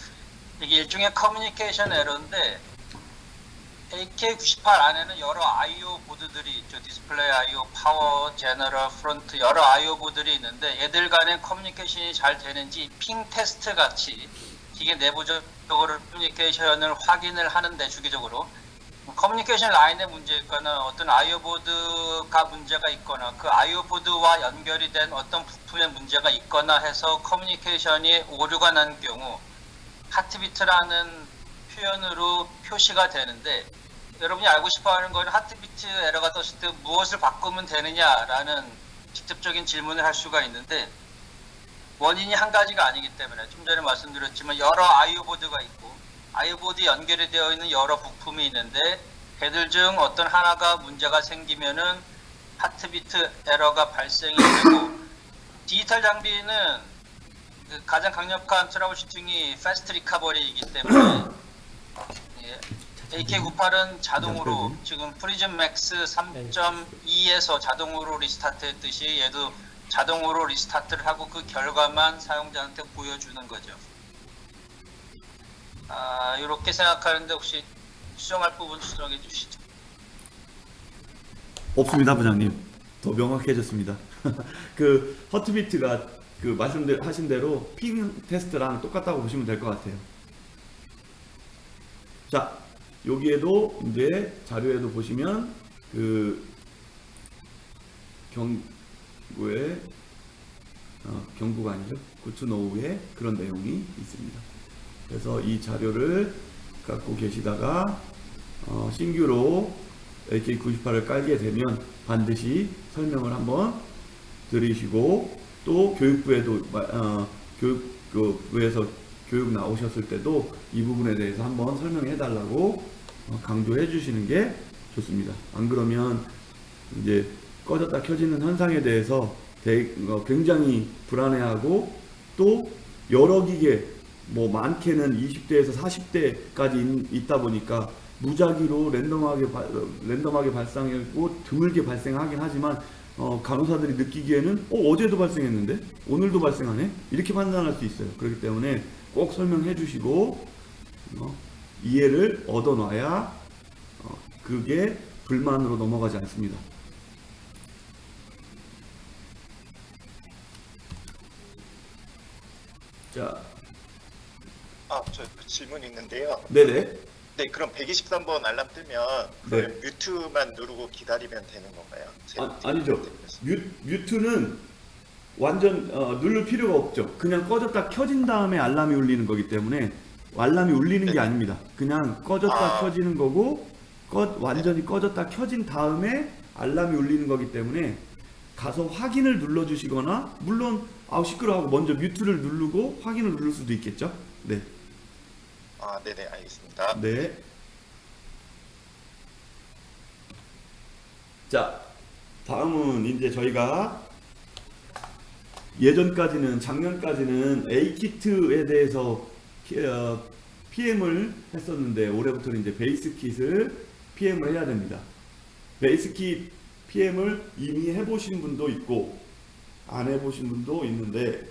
이게 일종의 커뮤니케이션 에러인데 AK98 안에는 여러 I/O 보드들이 있죠. 디스플레이 I/O, 파워, 제너럴, 프론트 여러 I/O 보드들이 있는데 얘들 간의 커뮤니케이션이 잘 되는지 핑 테스트 같이 기계 내부적으로 커뮤니케이션을 확인을 하는데 주기적으로 커뮤니케이션 라인에 문제 있거나 어떤 I/O 보드가 문제가 있거나 그 I/O 보드와 연결이 된 어떤 부품에 문제가 있거나 해서 커뮤니케이션이 오류가 난 경우 하트비트라는 표현으로 표시가 되는데 여러분이 알고 싶어하는 건 하트비트 에러가 떴을 때 무엇을 바꾸면 되느냐라는 직접적인 질문을 할 수가 있는데 원인이 한 가지가 아니기 때문에 좀 전에 말씀드렸지만 여러 I/O 보드가 있고 I/O 보드 연결이 되어 있는 여러 부품이 있는데 걔들 중 어떤 하나가 문제가 생기면은 하트비트 에러가 발생이 되고 디지털 장비는 가장 강력한 트러블 슈팅이 패스트 리커버리이기 때문에 AK98은 자동으로 지금 프리즘 맥스 3.2에서 자동으로 리스타트 했듯이 얘도 자동으로 리스타트를 하고 그 결과만 사용자한테 보여주는 거죠. 이렇게 생각하는데 혹시 수정할 부분 수정해 주시죠. 없습니다, 부장님. 더 명확해졌습니다. 그 허트비트가 그 말씀하신 대로 핑 테스트랑 똑같다고 보시면 될 것 같아요. 자, 여기에도 이제 자료에도 보시면 그 경고가 아니죠. 굿투노우의 그런 내용이 있습니다. 그래서 이 자료를 갖고 계시다가 신규로 AK98을 깔게 되면 반드시 설명을 한번 들으시고 또 교육부에도 교육부에서 교육 나오셨을 때도 이 부분에 대해서 한번 설명해 달라고 강조해 주시는 게 좋습니다. 안 그러면 이제 꺼졌다 켜지는 현상에 대해서 굉장히 불안해하고 또 여러 기계 뭐 많게는 20대에서 40대까지 있다 보니까 무작위로 랜덤하게 발생하고 드물게 발생하긴 하지만 간호사들이 느끼기에는 어제도 발생했는데 오늘도 발생하네 이렇게 판단할 수 있어요. 그렇기 때문에 꼭 설명해 주시고 이해를 얻어놔야 그게 불만으로 넘어가지 않습니다. 자, 저 질문이 있는데요. 네네. 네, 그럼 123번 알람 뜨면 그럼 뮤트만 누르고 기다리면 되는 건가요? 아니죠. 뮤트는 완전 누를 필요가 없죠. 그냥 꺼졌다 켜진 다음에 알람이 울리는 거기 때문에 알람이 울리는 게 아닙니다. 그냥 꺼졌다 켜지는 거고 완전히 꺼졌다 켜진 다음에 알람이 울리는 거기 때문에 가서 확인을 눌러주시거나 물론 시끄러워하고 먼저 뮤트를 누르고 확인을 누를 수도 있겠죠. 네. 네네, 알겠습니다. 네. 자, 다음은 이제 저희가 작년까지는 A키트에 대해서 PM을 했었는데 올해부터는 이제 베이스킷을 PM을 해야 됩니다. 베이스킷 PM을 이미 해보신 분도 있고 안 해보신 분도 있는데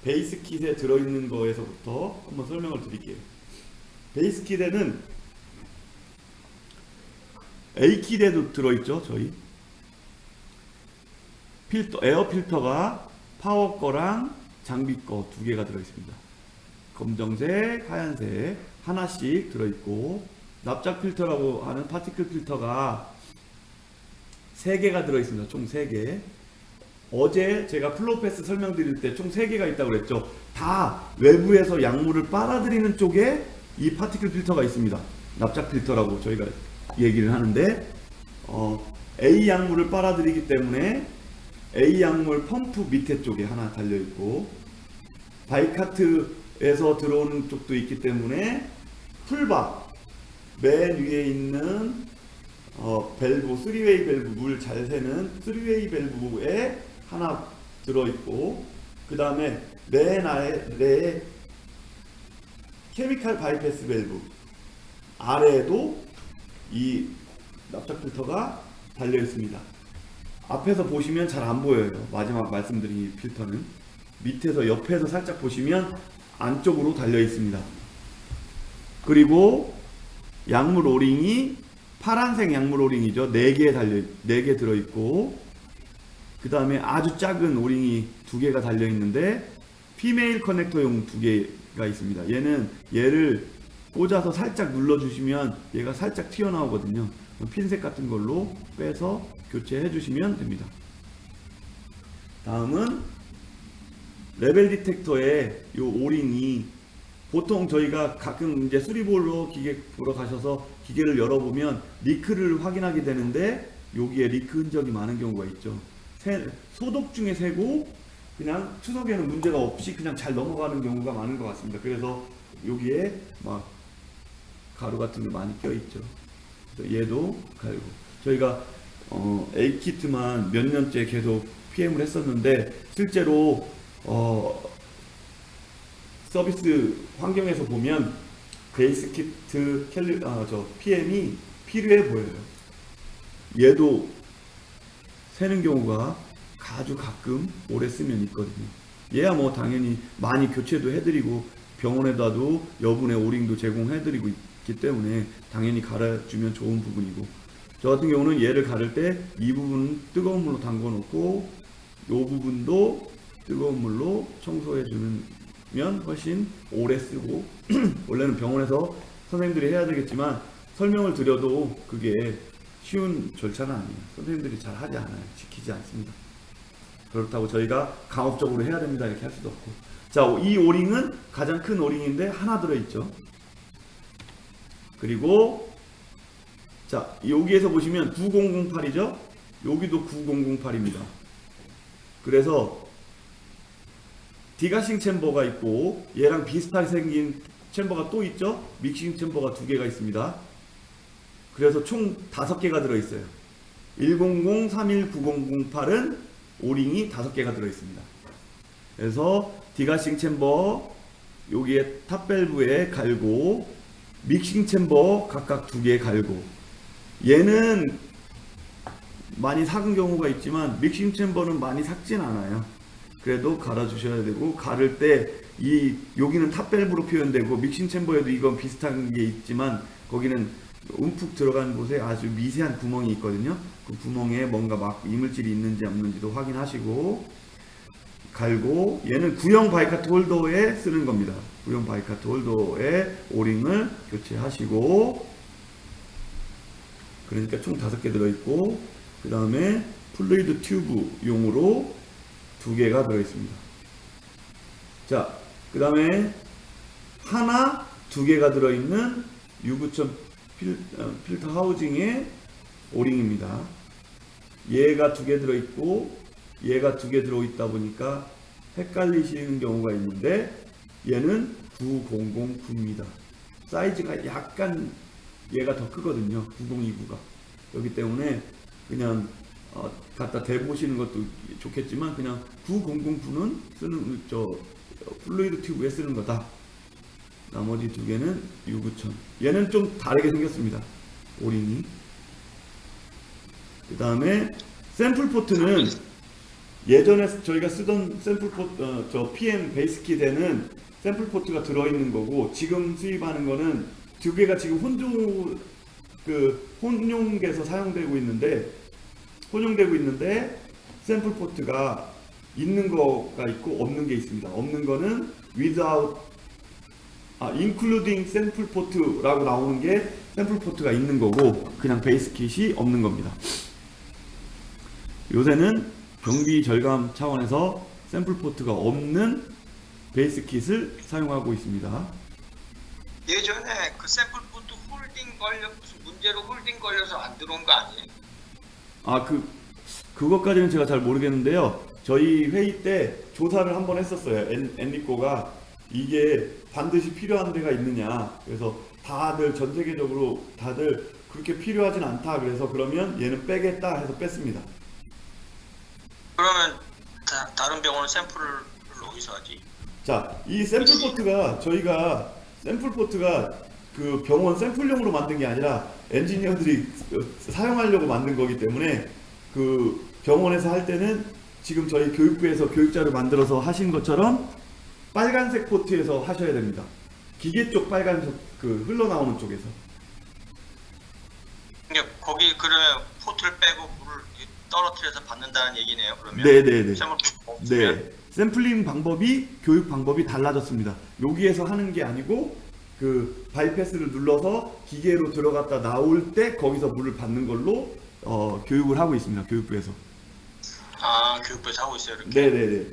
베이스킷에 들어있는 거에서부터 한번 설명을 드릴게요. 베이스킷에는 A킷에도 들어있죠. 저희 에어 필터가 파워 거랑 장비 거 두 개가 들어있습니다. 검정색, 하얀색 하나씩 들어있고 납작 필터라고 하는 파티클 필터가 3개가 들어있습니다. 총 3개. 어제 제가 플로우패스 설명드릴 때 총 3개가 있다고 그랬죠. 다 외부에서 약물을 빨아들이는 쪽에 이 파티클 필터가 있습니다. 납작 필터라고 저희가 얘기를 하는데 A 약물을 빨아들이기 때문에 A 약물 펌프 밑에 쪽에 하나 달려있고 바이카트에서 들어오는 쪽도 있기 때문에 풀바 맨 위에 있는 밸브 3웨이 밸브 물 잘 새는 3웨이 밸브에 하나 들어있고 그 다음에 맨 아래에 케미칼 바이패스 밸브, 아래에도 이 납작 필터가 달려 있습니다. 앞에서 보시면 잘 안 보여요. 마지막 말씀드린 이 필터는 밑에서 옆에서 살짝 보시면 안쪽으로 달려 있습니다. 그리고 약물 오링이 파란색 약물 오링이죠. 4개 들어 있고, 그 다음에 아주 작은 오링이 2개가 달려 있는데 피메일 커넥터용 2개가 있습니다. 얘를 꽂아서 살짝 눌러 주시면 얘가 살짝 튀어나오거든요. 핀셋 같은 걸로 빼서 교체해 주시면 됩니다. 다음은 레벨 디텍터에 이 오링이, 보통 저희가 가끔 이제 수리보러 기계 보러 가셔서 기계를 열어보면 리크를 확인하게 되는데 여기에 리크 흔적이 많은 경우가 있죠. 소독 중에 새고 그냥 추석에는 문제가 없이 그냥 잘 넘어가는 경우가 많은 것 같습니다. 그래서 여기에 막 가루 같은 게 많이 껴 있죠. 얘도 갈고, 저희가 A키트만 몇 년째 계속 PM을 했었는데 실제로 서비스 환경에서 보면 베이스 키트 PM이 필요해 보여요. 얘도 새는 경우가 아주 가끔 오래 쓰면 있거든요. 얘야 뭐 당연히 많이 교체도 해드리고 병원에다도 여분의 오링도 제공해드리고 있기 때문에 당연히 갈아주면 좋은 부분이고, 저 같은 경우는 얘를 가를 때 이 부분은 뜨거운 물로 담궈 놓고 이 부분도 뜨거운 물로 청소해 주면 훨씬 오래 쓰고 원래는 병원에서 선생님들이 해야 되겠지만 설명을 드려도 그게 쉬운 절차는 아니에요. 선생님들이 잘 하지 않아요. 지키지 않습니다. 그렇다고 저희가 강압적으로 해야 됩니다 이렇게 할 수도 없고. 자, 이 오링은 가장 큰 오링인데 하나 들어있죠. 그리고 자, 여기에서 보시면 9008이죠. 여기도 9008입니다. 그래서 디가싱 챔버가 있고 얘랑 비슷하게 생긴 챔버가 또 있죠. 믹싱 챔버가 2개가 있습니다. 그래서 총 5개가 들어있어요. 100, 31, 9008은 오링이 5개가 들어있습니다. 그래서 디가싱 챔버 여기에 탑밸브에 갈고, 믹싱 챔버 각각 2개 갈고, 얘는 많이 삭은 경우가 있지만 믹싱 챔버는 많이 삭진 않아요. 그래도 갈아 주셔야 되고, 가를 때 여기는 탑밸브로 표현되고 믹싱 챔버에도 이건 비슷한 게 있지만 거기는 움푹 들어간 곳에 아주 미세한 구멍이 있거든요. 그 구멍에 뭔가 막 이물질이 있는지 없는지도 확인하시고 갈고, 얘는 구형 바이카트 홀더에 쓰는 겁니다. 구형 바이카트 홀더에 오링을 교체하시고, 그러니까 총 5개 들어있고, 그 다음에 플루이드 튜브 용으로 2개가 들어있습니다. 자, 그 다음에 하나, 2개가 들어있는 U9000 필터 하우징의 오링입니다. 얘가 2개 들어있고 얘가 2개 들어있다 보니까 헷갈리시는 경우가 있는데 얘는 9009입니다. 사이즈가 약간 얘가 더 크거든요. 9029가. 그렇기 때문에 그냥 갖다 대보시는 것도 좋겠지만 그냥 9009는 쓰는 플루이드 튜브에 쓰는 거다. 나머지 2개는 U9000. 얘는 좀 다르게 생겼습니다. 오링이. 그 다음에 샘플 포트는 예전에 저희가 쓰던 샘플 포트, PM 베이스킷에는 샘플 포트가 들어있는 거고, 지금 수입하는 거는 2개가 지금 혼용돼서 사용되고 있는데, 샘플 포트가 있는 거가 있고 없는 게 있습니다. 없는 거는 without including 샘플 포트라고 나오는 게 샘플 포트가 있는 거고, 그냥 베이스킷이 없는 겁니다. 요새는 경비 절감 차원에서 샘플 포트가 없는 베이스킷을 사용하고 있습니다. 예전에 그 샘플 포트 무슨 문제로 홀딩 걸려서 안 들어온 거 아니에요? 그것까지는 제가 잘 모르겠는데요. 저희 회의 때 조사를 한번 했었어요. 엔리코가 이게 반드시 필요한 데가 있느냐. 그래서 다들 전 세계적으로 다들 그렇게 필요하진 않다. 그래서 그러면 얘는 빼겠다 해서 뺐습니다. 그러면 다른 병원은 샘플을 어디서 하지? 자, 이 샘플 포트가 저희가 샘플 포트가 그 병원 샘플용으로 만든 게 아니라 엔지니어들이 사용하려고 만든 거기 때문에 그 병원에서 할 때는 지금 저희 교육부에서 교육자를 만들어서 하신 것처럼 빨간색 포트에서 하셔야 됩니다. 기계 쪽 빨간색 그 흘러나오는 쪽에서. 그러니까 거기 그러면 포트를 빼고 물을 떨어뜨려서 받는다는 얘기네요. 그러면 네네네. 샘플 포트 없으면? 네. 샘플링 방법이 교육 방법이 달라졌습니다. 여기에서 하는 게 아니고 그 바이패스를 눌러서 기계로 들어갔다 나올 때 거기서 물을 받는 걸로 교육을 하고 있습니다. 교육부에서. 아, 교육부에서 하고 있어요, 이렇게. 네네네.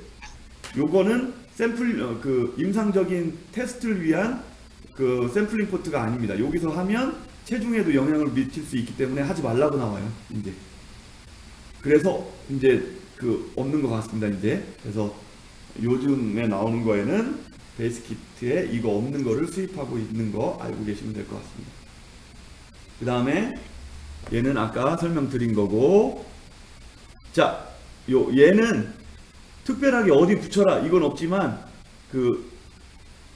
요거는 샘플 그 임상적인 테스트를 위한 그 샘플링 포트가 아닙니다. 여기서 하면 체중에도 영향을 미칠 수 있기 때문에 하지 말라고 나와요. 이제. 그래서 이제 그 없는 것 같습니다. 이제. 그래서 요즘에 나오는 거에는 베이스키트에 이거 없는 거를 수입하고 있는 거 알고 계시면 될 것 같습니다. 그 다음에 얘는 아까 설명드린 거고, 자, 얘는 특별하게 어디 붙여라 이건 없지만 그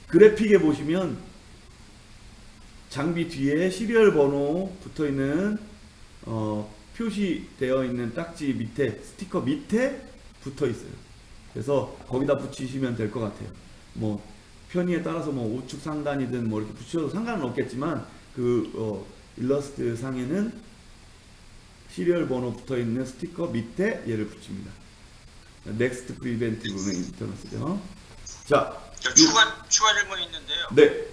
그래픽에 보시면 장비 뒤에 시리얼 번호 붙어 있는 표시되어 있는 딱지 밑에 스티커 밑에 붙어 있어요. 그래서 거기다 붙이시면 될 것 같아요. 뭐 편의에 따라서 뭐 우측 상단이든 뭐 이렇게 붙여도 상관은 없겠지만 그 일러스트 상에는 시리얼 번호 붙어 있는 스티커 밑에 얘를 붙입니다. 넥스트 프리벤티브 메인터넌스죠. 자, 추가 질문이 있는데요. 네.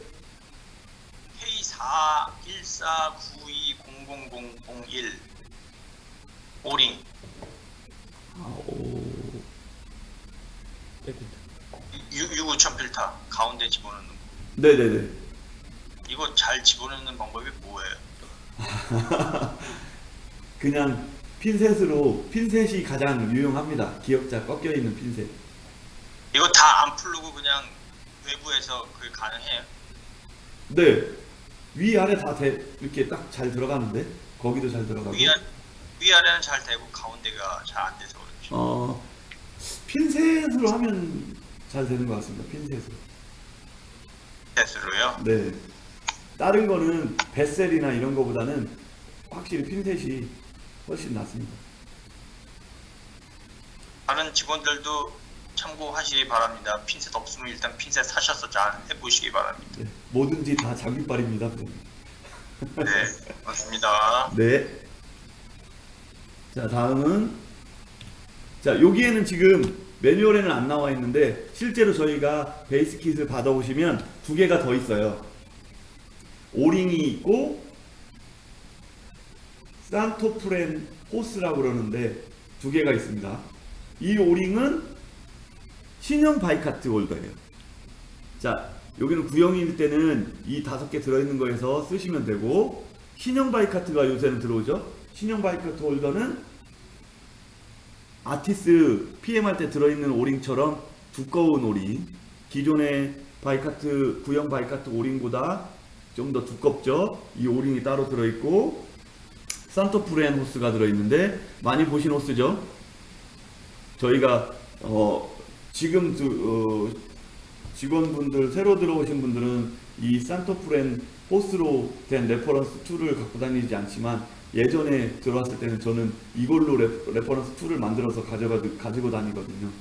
K414920001 오링 오. 65000 필터 가운데 집어넣는 거. 네네네. 이거 잘 집어넣는 방법이 뭐예요? 그냥 핀셋으로, 핀셋이 가장 유용합니다. 기역자 꺾여 있는 핀셋. 이거 다 안 풀르고 그냥 외부에서 그게 가능해요? 네. 위아래 다 이렇게 딱 잘 들어가는데 거기도 잘 들어가고. 위아래는 잘 되고 가운데가 잘 안 돼서 그렇죠. 핀셋으로 하면 잘 되는 것 같습니다. 핀셋으로. 셋으로요? 네. 다른 거는 베셀이나 이런 거보다는 확실히 핀셋이 훨씬 낫습니다. 다른 직원들도 참고하시기 바랍니다. 핀셋 없으면 일단 핀셋 사셔서 잘 해보시기 바랍니다. 네. 뭐든지 다 장비빨입니다. 네, 맞습니다. 네. 자, 다음은, 자, 여기에는 지금 매뉴얼에는 안 나와 있는데 실제로 저희가 베이스 킷을 받아보시면 두 개가 더 있어요. 오링이 있고 산토프렌 호스라고 그러는데 두 개가 있습니다. 이 오링은 신형 바이카트 홀더예요. 자, 여기는 구형일 때는 이 5개 들어있는 거에서 쓰시면 되고, 신형 바이카트가 요새는 들어오죠. 신형 바이카트 홀더는 아티스 PM 할 때 들어있는 오링처럼 두꺼운 오링, 기존의 바이카트, 구형 바이카트 오링보다 좀 더 두껍죠. 이 오링이 따로 들어있고, 산토프렌 호스가 들어있는데 많이 보신 호스죠. 저희가 지금 직원분들 새로 들어오신 분들은 이 산토프렌 호스로 된 레퍼런스 툴을 갖고 다니지 않지만 예전에 들어왔을 때는 저는 이걸로 레퍼런스 툴을 만들어서 가지고 다니거든요.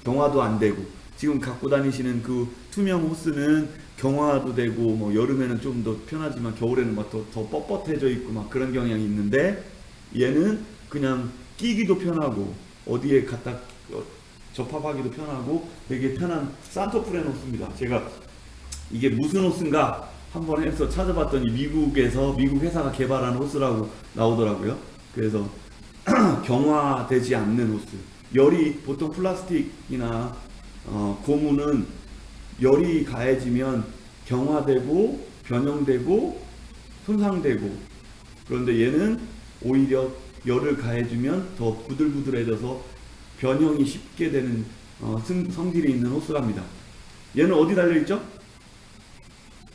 경화도 안 되고, 지금 갖고 다니시는 그 투명 호스는 경화도 되고 뭐 여름에는 좀 더 편하지만 겨울에는 막 더 뻣뻣해져 있고 막 그런 경향이 있는데, 얘는 그냥 끼기도 편하고 어디에 갖다 접합하기도 편하고 되게 편한 산토프렌 호스입니다. 제가 이게 무슨 호스인가 한번 해서 찾아봤더니 미국 회사가 개발한 호스라고 나오더라고요. 그래서 경화되지 않는 호스. 열이 보통 플라스틱이나 고무는 열이 가해지면 경화되고 변형되고 손상되고, 그런데 얘는 오히려 열을 가해주면 더 부들부들해져서 변형이 쉽게 되는 성질이 있는 호스랍니다. 얘는 어디 달려있죠?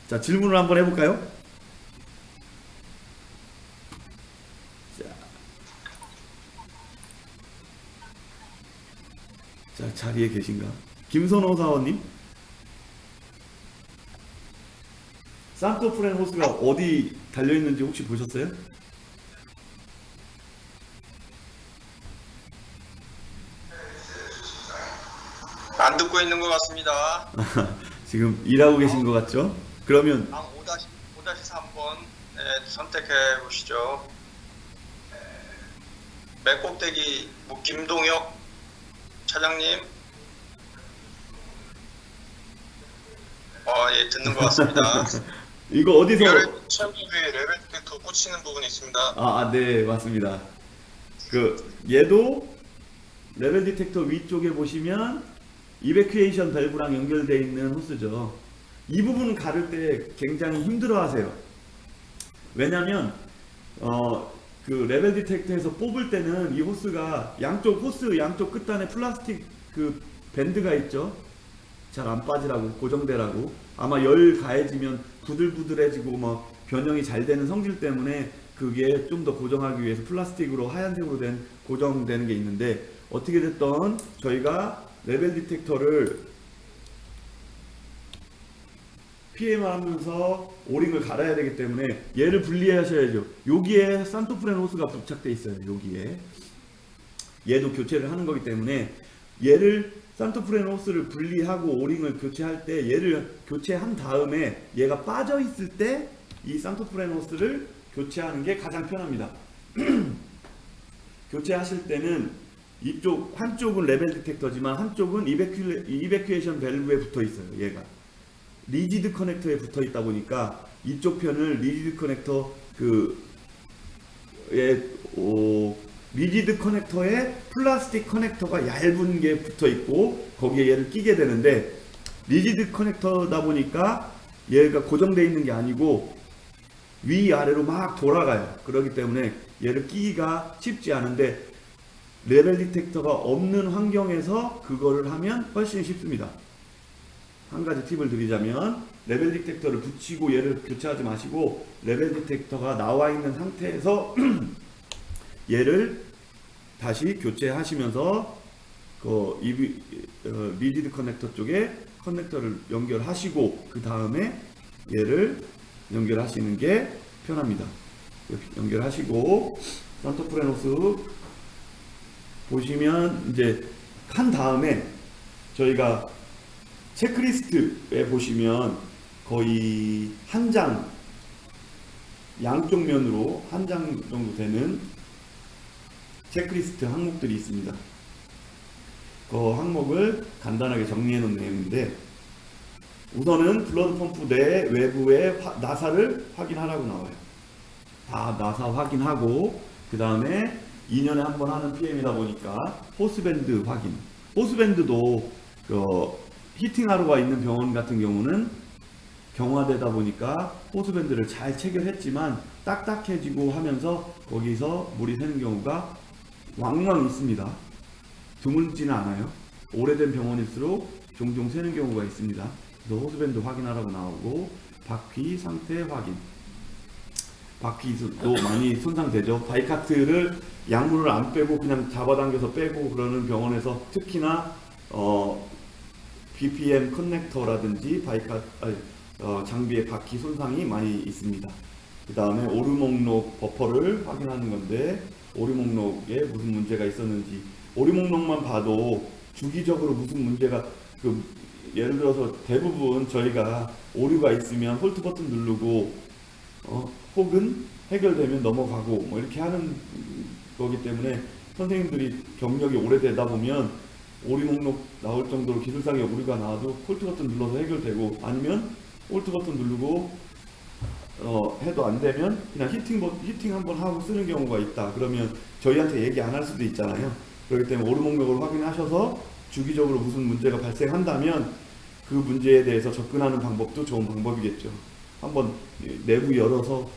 자, 질문을 한번 해볼까요? 자, 자리에 계신가? 김선호 사원님? 산토프렌 호스가 어디 달려 있는지 혹시 보셨어요? 안 듣고 있는 것 같습니다. 지금 일하고 계신 것 같죠? 그러면 방 5-3번 선택해 보시죠. 맥꼭대기 뭐 김동혁 차장님. 예, 듣는 것 같습니다. 이거 어디서 최고의 레벨 디텍터 꽂히는 부분이 있습니다. 네, 맞습니다. 그 얘도 레벨 디텍터 위쪽에 보시면 이베큐에이션 밸브랑 연결되어 있는 호스죠. 이 부분 가를 때 굉장히 힘들어 하세요. 왜냐면 그 레벨 디텍터에서 뽑을 때는 이 호스가 호스 양쪽 끝단에 플라스틱 그 밴드가 있죠. 잘 안 빠지라고, 고정되라고. 아마 열 가해지면 부들부들해지고 뭐 변형이 잘 되는 성질 때문에 그게 좀 더 고정하기 위해서 플라스틱으로 하얀색으로 된 고정되는 게 있는데, 어떻게 됐던 저희가 레벨 디텍터를 PM 하면서 오링을 갈아야 되기 때문에 얘를 분리하셔야죠. 여기에 산토프렌 호스가 부착되어 있어요. 여기에 얘도 교체를 하는 거기 때문에 얘를 산토프렌 호스를 분리하고 오링을 교체할 때 얘를 교체한 다음에 얘가 빠져 있을 때 이 산토프렌 호스를 교체하는 게 가장 편합니다. 교체하실 때는 이쪽 한쪽은 레벨 디텍터지만 한쪽은 이베큐에이션 밸브에 붙어 있어요. 얘가 리지드 커넥터에 붙어 있다 보니까 이쪽 편을 리지드 커넥터 리지드 커넥터에 플라스틱 커넥터가 얇은 게 붙어 있고 거기에 얘를 끼게 되는데, 리지드 커넥터다 보니까 얘가 고정되어 있는 게 아니고 위아래로 막 돌아가요. 그렇기 때문에 얘를 끼기가 쉽지 않은데 레벨 디텍터가 없는 환경에서 그거를 하면 훨씬 쉽습니다. 한 가지 팁을 드리자면, 레벨 디텍터를 붙이고 얘를 교체하지 마시고 레벨 디텍터가 나와 있는 상태에서 얘를 다시 교체하시면서 리지드 커넥터 쪽에 커넥터를 연결하시고 그 다음에 얘를 연결하시는 게 편합니다. 연결하시고 산토프렌 호스 보시면 이제 한 다음에 저희가 체크리스트에 보시면 거의 한 장, 양쪽 면으로 한 장 정도 되는 체크리스트 항목들이 있습니다. 그 항목을 간단하게 정리해 놓은 내용인데, 우선은 블러드 펌프 내 외부의 나사를 확인하라고 나와요. 다 나사 확인하고 그 다음에 2년에 한 번 하는 PM이다 보니까 호스밴드 확인. 호스밴드도 히팅하러가 있는 병원 같은 경우는 경화되다 보니까 호스밴드를 잘 체결했지만 딱딱해지고 하면서 거기서 물이 새는 경우가 왕왕 있습니다. 드물지는 않아요. 오래된 병원일수록 종종 새는 경우가 있습니다. 그래서 호스밴드 확인하라고 나오고, 바퀴 상태 확인. 바퀴도 많이 손상되죠. 바이카트를 약물을 안 빼고 그냥 잡아당겨서 빼고 그러는 병원에서 특히나 BPM 커넥터라든지 장비의 바퀴 손상이 많이 있습니다. 그 다음에 오류 목록 버퍼를 확인하는 건데, 오류 목록에 무슨 문제가 있었는지, 오류 목록만 봐도 주기적으로 무슨 문제가 예를 들어서 대부분 저희가 오류가 있으면 홀트 버튼 누르고 혹은 해결되면 넘어가고 뭐 이렇게 하는 거기 때문에, 선생님들이 경력이 오래되다 보면 오류 목록 나올 정도로 기술상의 오류가 나와도 홀트 버튼 눌러서 해결되고, 아니면 홀트 버튼 누르고 해도 안 되면 그냥 히팅 한번 하고 쓰는 경우가 있다. 그러면 저희한테 얘기 안 할 수도 있잖아요. 그렇기 때문에 오류 목록을 확인하셔서 주기적으로 무슨 문제가 발생한다면 그 문제에 대해서 접근하는 방법도 좋은 방법이겠죠. 한번 내부 열어서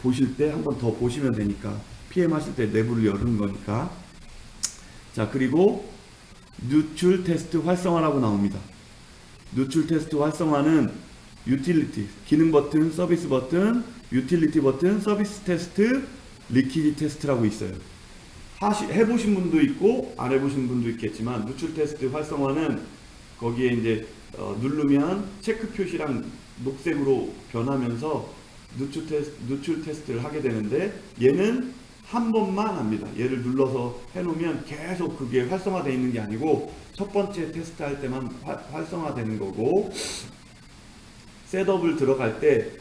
보실 때 한번 더 보시면 되니까, PM 하실 때 내부를 여는 거니까. 자, 그리고 누출 테스트 활성화라고 나옵니다. 누출 테스트 활성화는 유틸리티, 기능 버튼, 서비스 버튼, 유틸리티 버튼, 서비스 테스트, 리퀴지 테스트라고 있어요. 해보신 분도 있고 안 해보신 분도 있겠지만, 누출 테스트 활성화는 거기에 이제 누르면 체크 표시랑 녹색으로 변하면서 누출 테스트를 하게 되는데 얘는 한 번만 합니다. 얘를 눌러서 해놓으면 계속 그게 활성화되어 있는 게 아니고 첫 번째 테스트 할 때만 활성화되는 거고, 셋업을 들어갈 때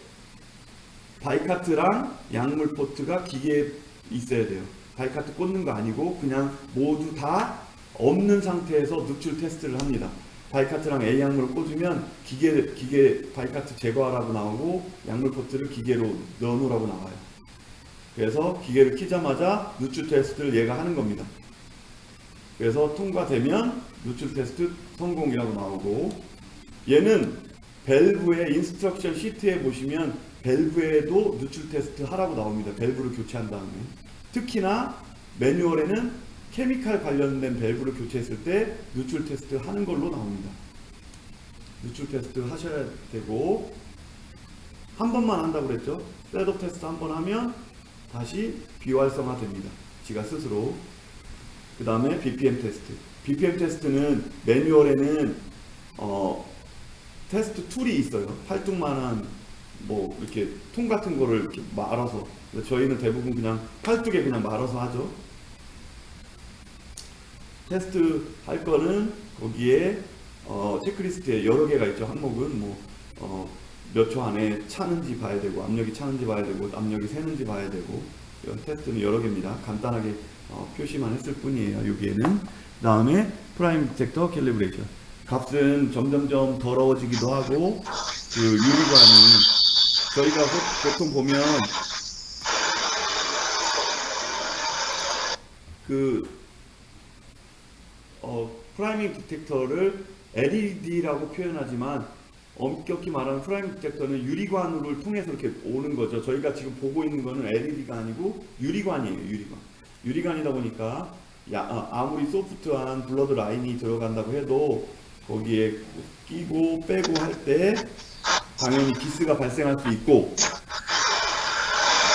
바이카트랑 약물 포트가 기계에 있어야 돼요. 바이카트 꽂는 거 아니고 그냥 모두 다 없는 상태에서 누출 테스트를 합니다. 바이카트랑 A 약물을 꽂으면 기계 바이카트 제거하라고 나오고 약물 포트를 기계로 넣어놓으라고 나와요. 그래서 기계를 키자마자 누출 테스트를 얘가 하는 겁니다. 그래서 통과되면 누출 테스트 성공이라고 나오고, 얘는 밸브의 인스트럭션 시트에 보시면 밸브에도 누출 테스트 하라고 나옵니다. 밸브를 교체한 다음에. 특히나 매뉴얼에는 케미칼 관련된 밸브를 교체했을 때 누출 테스트 하는 걸로 나옵니다. 누출 테스트 하셔야 되고, 한 번만 한다고 그랬죠. 셋업 테스트 한 번 하면 다시 비활성화 됩니다. 지가 스스로. 그 다음에 BPM 테스트. BPM 테스트는 매뉴얼에는 테스트 툴이 있어요. 팔뚝만한 뭐 이렇게 통 같은 거를 이렇게 말아서, 저희는 대부분 그냥 팔뚝에 그냥 말아서 하죠. 테스트 할 거는 거기에 체크리스트에 여러 개가 있죠. 항목은 뭐 몇 초 안에 차는지 봐야 되고, 압력이 차는지 봐야 되고, 압력이 새는지 봐야 되고, 이런 테스트는 여러 개입니다. 간단하게 표시만 했을 뿐이에요. 여기에는. 다음에 프라임 디텍터 캘리브레이션. 값은 점점점 더러워지기도 하고, 그 유리관이 저희가 보통 보면 그 프라이밍 디텍터를 LED라고 표현하지만 엄격히 말하면 프라이밍 디텍터는 유리관을 통해서 이렇게 오는 거죠. 저희가 지금 보고 있는 거는 LED가 아니고 유리관이에요. 유리관이다 보니까 아무리 소프트한 블러드 라인이 들어간다고 해도 거기에 끼고 빼고 할 때 당연히 기스가 발생할 수 있고,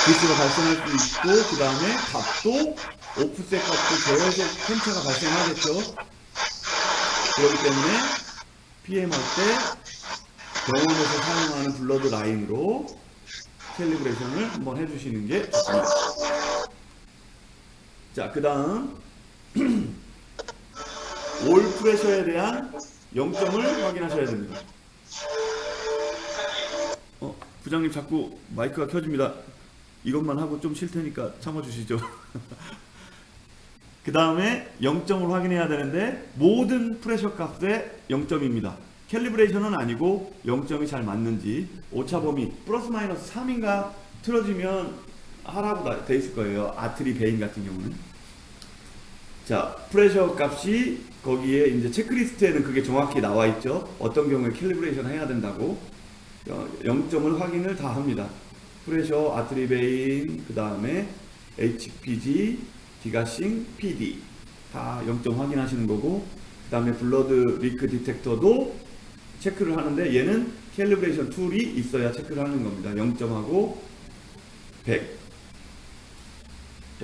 그 다음에 값도 오프셋 값도 계속 편차가 발생하겠죠. 그렇기 때문에 PM 할 때 병원에서 사용하는 블러드 라인으로 캘리브레이션을 한번 해주시는 게 좋습니다. 자, 그 다음 올 프레셔에 대한 0점을 확인하셔야 됩니다. 부장님 자꾸 마이크가 켜집니다. 이것만 하고 좀 쉴 테니까 참아주시죠. 그 다음에 0점을 확인해야 되는데 모든 프레셔 값에 0점입니다. 캘리브레이션은 아니고 0점이 잘 맞는지, 오차 범위 플러스 마이너스 3인가 틀어지면 하라고 돼 있을 거예요. 아트리 베인 같은 경우는. 자, 프레셔 값이 거기에 이제 체크리스트에는 그게 정확히 나와 있죠. 어떤 경우에 캘리브레이션 해야 된다고. 0점을 확인을 다 합니다. 프레셔, 아트리 베인, 그 다음에 HPG, 디가싱, PD 다 0점 확인하시는 거고, 그 다음에 블러드 리크 디텍터도 체크를 하는데 얘는 캘리브레이션 툴이 있어야 체크를 하는 겁니다. 0점하고 100에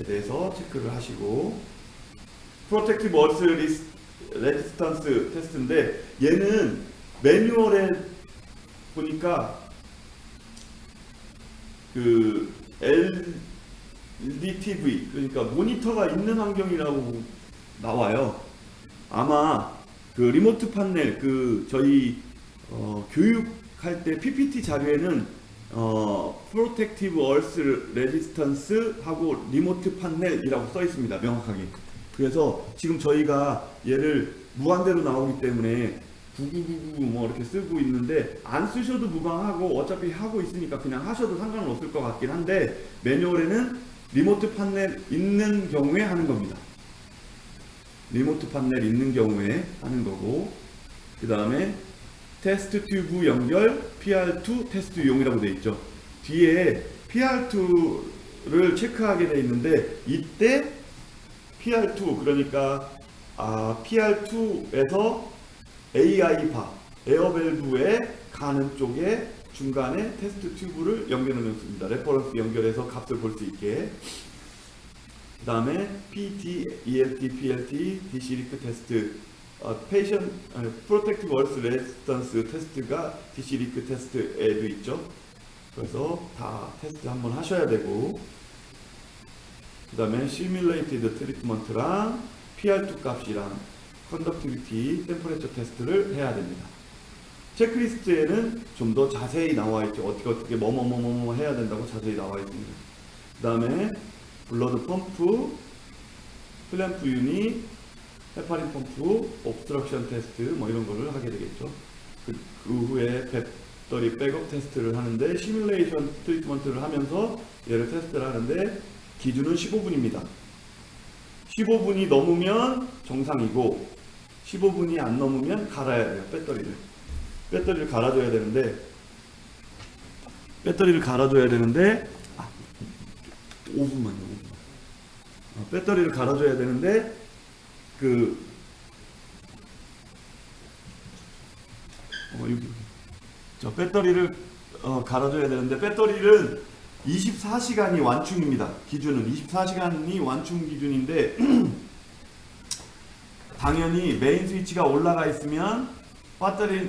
대해서 체크를 하시고, 프로텍티브 얼스 레지스턴스 테스트인데 얘는 매뉴얼에 보니까 그 LDTV, 그러니까 모니터가 있는 환경이라고 나와요. 아마 그 리모트 판넬, 그 저희 교육할 때 PPT 자료에는 프로텍티브 얼스 레지스턴스 하고 리모트 판넬이라고 써 있습니다. 명확하게. 그래서 지금 저희가 얘를 무한대로 나오기 때문에 9999 뭐 이렇게 쓰고 있는데 안 쓰셔도 무방하고 어차피 하고 있으니까 그냥 하셔도 상관은 없을 것 같긴 한데, 매뉴얼에는 리모트 판넬 있는 경우에 하는 겁니다. 리모트 판넬 있는 경우에 하는 거고, 그 다음에 테스트 튜브 연결 PR2 테스트용이라고 되어 있죠. 뒤에 PR2를 체크하게 되어 있는데, 이때 PR2, 그러니까 PR2에서 AI파, 에어밸브에 가는 쪽에 중간에 테스트 튜브를 연결해 놓습니다. 레퍼런스 연결해서 값을 볼 수 있게. 그 다음에 PT, ELT, PLT, DC 리크 테스트 Protect Walls Resistance 테스트가 DC 리크 테스트에도 있죠. 그래서 다 테스트 한번 하셔야 되고, 그 다음에 Simulated Treatment랑 PR2 값이랑 Conductivity, Temperature 테스트를 해야 됩니다. 체크리스트에는 좀 더 자세히 나와 있죠. 어떻게 뭐뭐뭐뭐 해야 된다고 자세히 나와 있습니다. 그 다음에 블러드 펌프, 클램프 유닛, 헤파린 펌프, 옵스트럭션 테스트 뭐 이런 거를 하게 되겠죠. 그 후에 배터리 백업 테스트를 하는데, 시뮬레이션 트리트먼트를 하면서 얘를 테스트를 하는데 기준은 15분입니다. 15분이 넘으면 정상이고 15분이 안 넘으면 갈아야 돼요. 배터리를 갈아줘야 되는데 5분만요. 배터리를 갈아줘야 되는데 여기 배터리를 갈아줘야 되는데, 배터리는 24시간이 완충입니다. 기준은 24시간이 완충 기준인데 당연히 메인 스위치가 올라가 있으면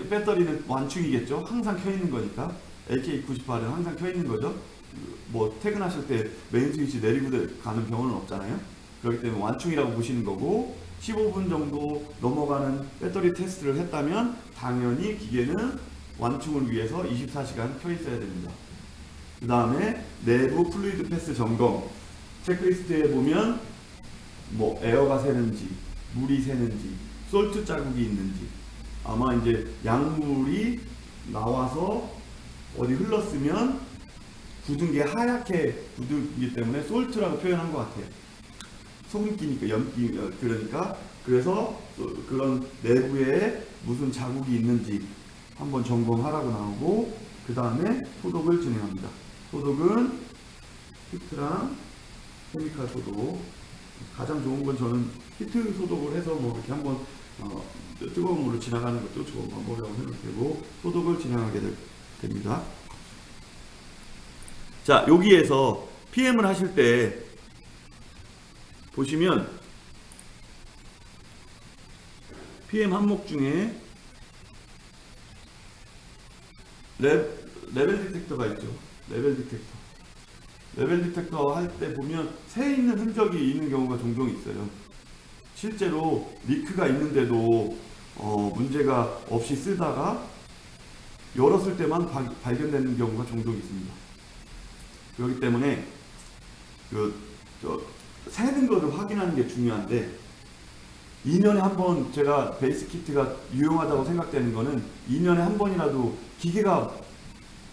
배터리는 완충이겠죠. 항상 켜 있는 거니까. AK98은 항상 켜 있는 거죠. 뭐 퇴근하실 때 메인 스위치 내리고 가는 경우는 없잖아요. 그렇기 때문에 완충이라고 보시는 거고, 15분 정도 넘어가는 배터리 테스트를 했다면 당연히 기계는 완충을 위해서 24시간 켜 있어야 됩니다. 그 다음에 내부 플루이드 패스 점검, 체크리스트에 보면 뭐 에어가 새는지, 물이 새는지, 솔트 자국이 있는지, 아마 이제 약물이 나와서 어디 흘렀으면 굳은 게 하얗게 굳기 때문에 솔트라고 표현한 것 같아요. 소금기니까, 염기, 그러니까 그래서 그런 내부에 무슨 자국이 있는지 한번 점검하라고 나오고, 그 다음에 소독을 진행합니다. 소독은 히트랑 케미칼 소독. 가장 좋은 건 저는 히트 소독을 해서 뭐 이렇게 한번 뜨거운 물을 지나가는 것도 좋은 방법이라고 생각되고, 소독을 진행하게 됩니다. 자, 여기에서 PM을 하실 때 보시면 PM 항목 중에 레벨 디텍터가 있죠. 레벨 디텍터 할 때 보면 새 있는 흔적이 있는 경우가 종종 있어요. 실제로 리크가 있는데도 문제가 없이 쓰다가 열었을 때만 발견되는 경우가 종종 있습니다. 그렇기 때문에 새는 거를 확인하는 게 중요한데, 2년에 한 번, 제가 베이스 키트가 유용하다고 생각되는 거는 2년에 한 번이라도 기계가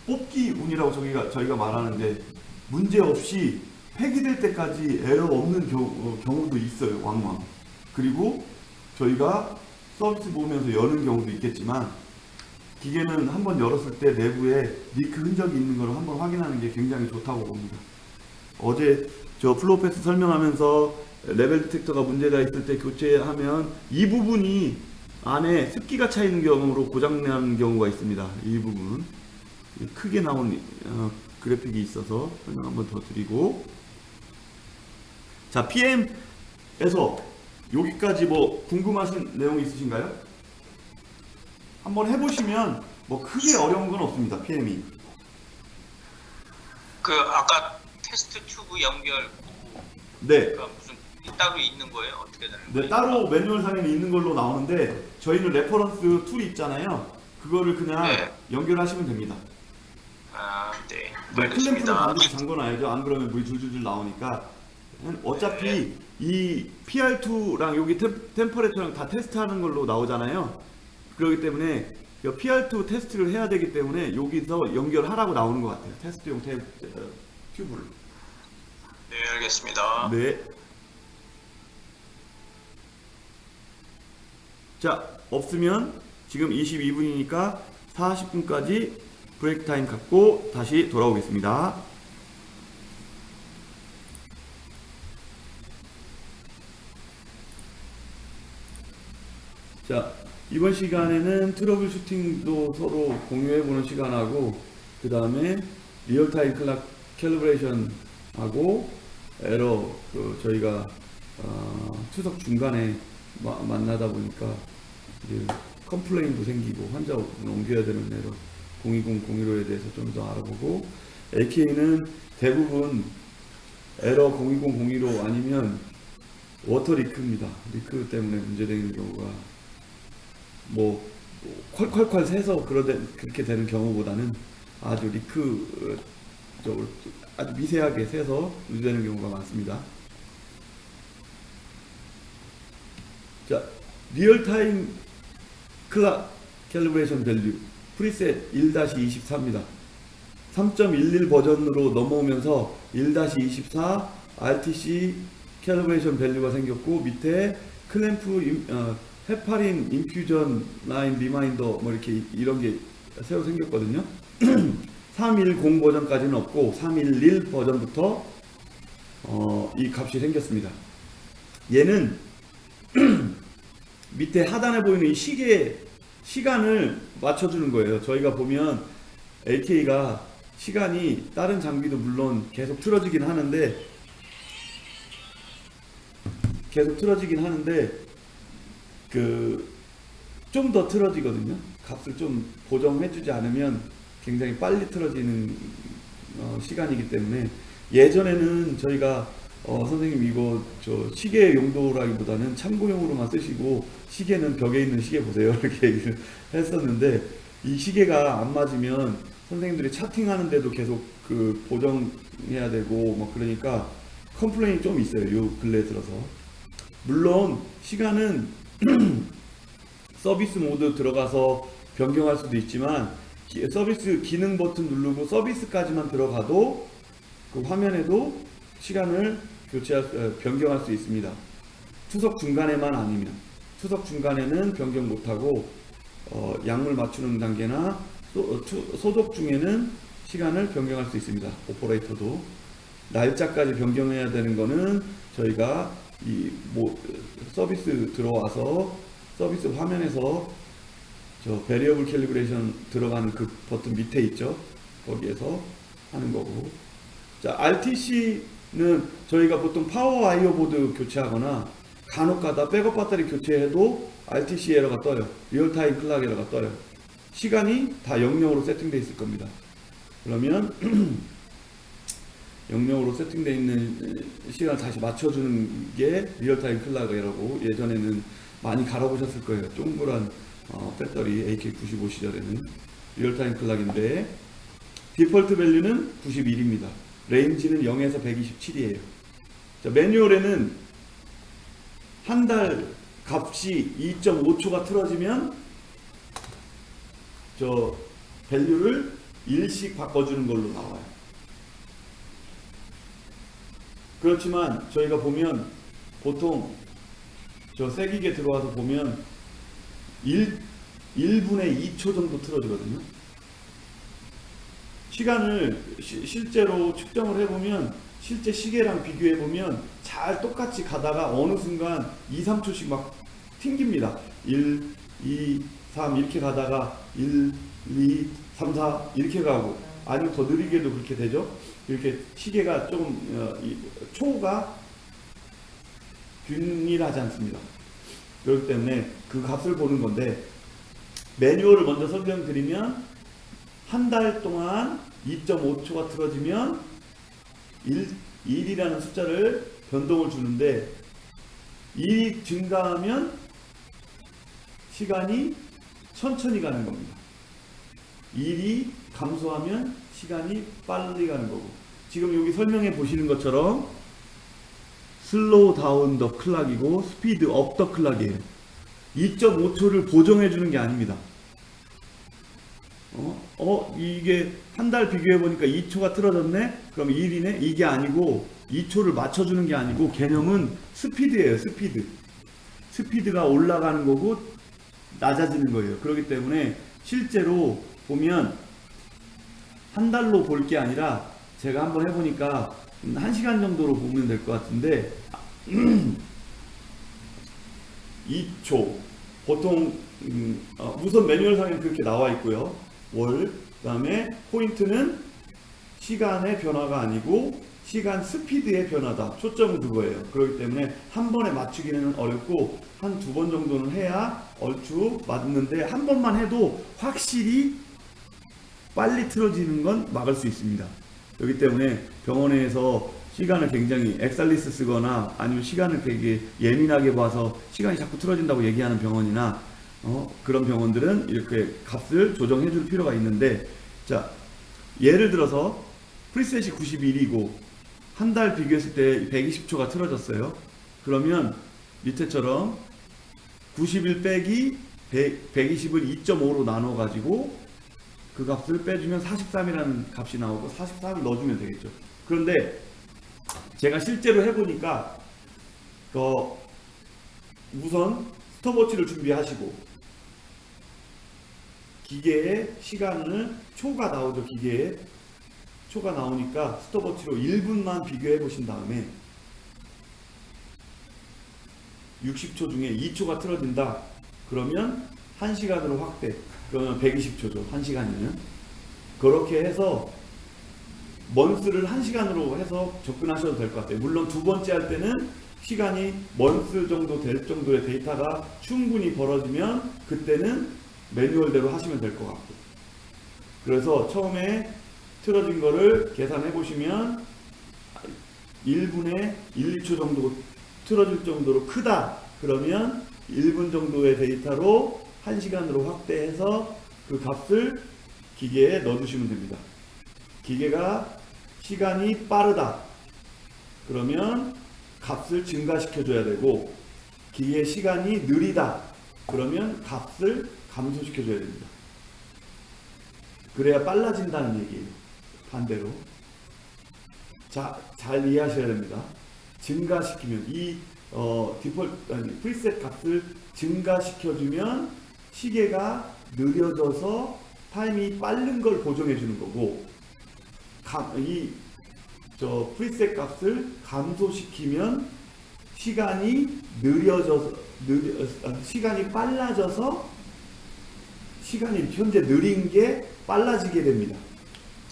뽑기 운이라고 저희가 말하는데, 문제 없이 폐기될 때까지 에러 없는 경우도 있어요. 왕왕. 그리고 저희가 서비스 보면서 여는 경우도 있겠지만, 기계는 한번 열었을 때 내부에 리크 흔적이 있는 걸 한번 확인하는 게 굉장히 좋다고 봅니다. 어제 저 플로우 패스 설명하면서 레벨 디텍터가 문제가 있을 때 교체하면 이 부분이 안에 습기가 차 있는 경우로 고장나는 경우가 있습니다. 이 부분 크게 나온 그래픽이 있어서 설명 한번 더 드리고, 자, PM에서 여기까지 뭐 궁금하신 내용 있으신가요? 한번 해보시면 뭐 크게 어려운 건 없습니다. PM이. 아까 테스트 튜브 연결 네. 무슨 따로 있는 거예요? 어떻게 되는 거예요? 네, 따로 매뉴얼상에는 있는 걸로 나오는데, 저희는 레퍼런스 툴이 있잖아요. 그거를 그냥 네. 연결하시면 됩니다. 아, 네. 클램프는 알겠습니다. 반드시 잠궈놔야죠. 안 그러면 물이 줄줄줄 나오니까. 어차피 이 PR2랑 여기 템퍼레처랑 다 테스트하는 걸로 나오잖아요. 그렇기 때문에 PR2 테스트를 해야 되기 때문에 여기서 연결하라고 나오는 것 같아요. 테스트용 튜브를. 네, 알겠습니다. 네. 자, 없으면 지금 22분이니까 40분까지 브레이크 타임 갖고 다시 돌아오겠습니다. 자, 이번 시간에는 트러블 슈팅도 서로 공유해보는 시간하고, 그 다음에 리얼타임 캘리브레이션 하고, 에러 저희가 추석 중간에 만나다 보니까 이제 컴플레인도 생기고 환자 옮겨야 되는 에러 020, 015에 대해서 좀 더 알아보고 AK는 대부분 에러 020, 015 아니면 워터 리크입니다. 리크 때문에 문제되는 경우가 뭐 콸콸콸 새서 그렇게 되는 경우보다는 아주 리크 쪽으로 아주 미세하게 새서 문제되는 경우가 많습니다. 자, 리얼타임 클락 캘리브레이션 밸류 프리셋 1-24입니다. 3.11 버전으로 넘어오면서 1-24 RTC 캘리브레이션 밸류가 생겼고 밑에 클램프 헤파린 인퓨전 라인 리마인더 뭐 이렇게 이런 게 새로 생겼거든요. 310 버전까지는 없고 311 버전부터 이 값이 생겼습니다. 얘는 밑에 하단에 보이는 이 시간을 맞춰주는 거예요. 저희가 보면 AK가 시간이 다른 장비도 물론 계속 틀어지긴 하는데 좀 더 틀어지거든요. 값을 좀 고정해주지 않으면 굉장히 빨리 틀어지는 시간이기 때문에 예전에는 저희가 선생님 이거 저 시계 용도라기보다는 참고용으로만 쓰시고 시계는 벽에 있는 시계 보세요 이렇게 얘기를 했었는데 이 시계가 안 맞으면 선생님들이 차팅하는데도 계속 그 보정해야 되고 뭐 그러니까 컴플레인이 좀 있어요. 요 근래 들어서. 물론 시간은 서비스 모드 들어가서 변경할 수도 있지만 서비스 기능 버튼 누르고 서비스까지만 들어가도 그 화면에도 시간을 변경할 수 있습니다. 투석 중간에만 아니면 투석 중간에는 변경 못하고 약물 맞추는 단계나 소독 중에는 시간을 변경할 수 있습니다. 오퍼레이터도 날짜까지 변경해야 되는 거는 저희가 서비스 들어와서 서비스 화면에서 저 베리어블 캘리브레이션 들어가는 그 버튼 밑에 있죠. 거기에서 하는 거고. 자, RTC는 저희가 보통 파워 아이오 보드 교체하거나 간혹가다 백업 배터리 교체해도 RTC 에러가 떠요. 리얼타임 클락 에러가 떠요. 시간이 다 00으로 세팅되어 있을 겁니다. 그러면 00으로 세팅되어 있는 시간을 다시 맞춰주는 게 리얼타임 클락 에러고 예전에는 많이 갈아보셨을 거예요. 동그란 배터리 AK95 시절에는 리얼타임 클락인데 디폴트 밸류는 91입니다. 레인지는 0에서 127이에요. 자, 매뉴얼에는 한 달 값이 2.5초가 틀어지면 저 밸류를 1씩 바꿔주는 걸로 나와요. 그렇지만 저희가 보면 보통 저 세기계 들어와서 보면 1분의 2초 정도 틀어지거든요. 시간을 실제로 측정을 해보면 실제 시계랑 비교해보면 잘 똑같이 가다가 어느 순간 2, 3초씩 막 튕깁니다. 1, 2, 3 이렇게 가다가 1, 2, 3, 4 이렇게 가고 아니면 더 느리게도 그렇게 되죠. 이렇게 시계가 조금 초가 균일하지 않습니다. 그렇기 때문에 그 값을 보는 건데 매뉴얼을 먼저 설명드리면 한 달 동안 2.5초가 틀어지면 1이라는 숫자를 변동을 주는데 1이 증가하면 시간이 천천히 가는 겁니다. 1이 감소하면 시간이 빨리 가는 거고 지금 여기 설명해 보시는 것처럼 슬로우 다운 더 클락이고 스피드 업 더 클락이에요. 2.5초를 보정해 주는 게 아닙니다. 이게 한 달 비교해 보니까 2초가 틀어졌네? 그럼 1이네? 이게 아니고 2초를 맞춰주는 게 아니고 개념은 스피드예요. 스피드가 올라가는 거고 낮아지는 거예요. 그렇기 때문에 실제로 보면 한 달로 볼 게 아니라 제가 한번 해보니까 1시간 정도로 보면 될 것 같은데 2초 보통 우선 매뉴얼상에 그렇게 나와 있고요. 월, 그 다음에 포인트는 시간의 변화가 아니고 시간 스피드의 변화다. 초점은 그거예요. 그렇기 때문에 한 번에 맞추기는 어렵고 한 두 번 정도는 해야 얼추 맞는데 한 번만 해도 확실히 빨리 틀어지는 건 막을 수 있습니다. 그렇기 때문에 병원에서 시간을 굉장히 엑살리스 쓰거나 아니면 시간을 되게 예민하게 봐서 시간이 자꾸 틀어진다고 얘기하는 병원이나 그런 병원들은 이렇게 값을 조정해 줄 필요가 있는데, 자, 예를 들어서 프리셋이 91이고 한 달 비교했을 때 120초가 틀어졌어요. 그러면 밑에처럼 91 빼기 120을 2.5로 나눠 가지고 그 값을 빼주면 43이라는 값이 나오고 43을 넣어주면 되겠죠. 그런데 제가 실제로 해보니까 우선 스톱워치를 준비하시고 기계에 시간을 초가 나오죠. 기계에 초가 나오니까 스톱워치로 1분만 비교해 보신 다음에 60초 중에 2초가 틀어진다. 그러면 1시간으로 확대. 그러면 120초죠. 1시간이면. 그렇게 해서 먼스를 1시간으로 해서 접근하셔도 될 것 같아요. 물론 두 번째 할 때는 시간이 먼스 정도 될 정도의 데이터가 충분히 벌어지면 그때는 매뉴얼대로 하시면 될 것 같고. 그래서 처음에 틀어진 거를 계산해 보시면 1분에 1, 2초 정도 틀어질 정도로 크다. 그러면 1분 정도의 데이터로 1시간으로 확대해서 그 값을 기계에 넣어주시면 됩니다. 기계가 시간이 빠르다. 그러면 값을 증가시켜줘야 되고, 기계의 시간이 느리다. 그러면 값을 감소시켜줘야 됩니다. 그래야 빨라진다는 얘기예요. 반대로. 자, 잘 이해하셔야 됩니다. 증가시키면 프리셋 값을 증가시켜주면 시계가 느려져서 타임이 빠른 걸 보정해 주는 거고, 프리셋 값을 감소시키면 시간이 시간이 빨라져서 시간이 현재 느린 게 빨라지게 됩니다.